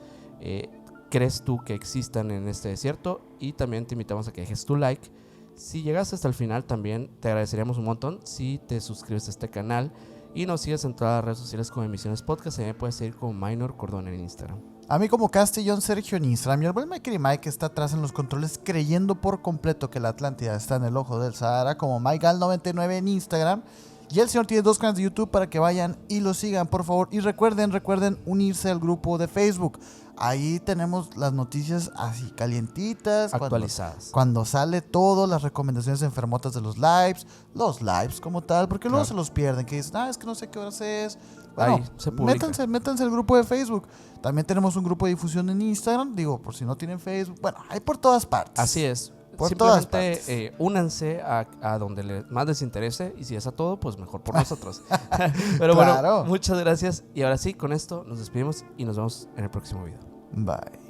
crees tú que existan en este desierto. Y también te invitamos a que dejes tu like. Si llegaste hasta el final, también te agradeceríamos un montón si te suscribes a este canal y nos sigues en todas las redes sociales como Emisiones Podcast. También puedes seguir como Minor Cordón en Instagram. A mí como Castellón Sergio en Instagram y el buen Mike y Mike está atrás en los controles creyendo por completo que la Atlántida está en el ojo del Sahara como MikeGal99 en Instagram. Y el señor tiene 2 canales de YouTube para que vayan y lo sigan, por favor. Y recuerden unirse al grupo de Facebook. Ahí tenemos las noticias así calientitas. Actualizadas. Cuando sale todo, las recomendaciones enfermotas de los lives como tal, porque luego Claro. se los pierden, que dicen, es que no sé qué horas es. Bueno, Ahí se publica. métanse al grupo de Facebook. También tenemos un grupo de difusión en Instagram, digo, por si no tienen Facebook. Bueno, hay por todas partes. Así es. Por todas Simplemente únanse a donde más les interese, y si es a todo, pues mejor por nosotros. Pero Claro. bueno, muchas gracias. Y ahora sí, con esto nos despedimos y nos vemos en el próximo video. Bye.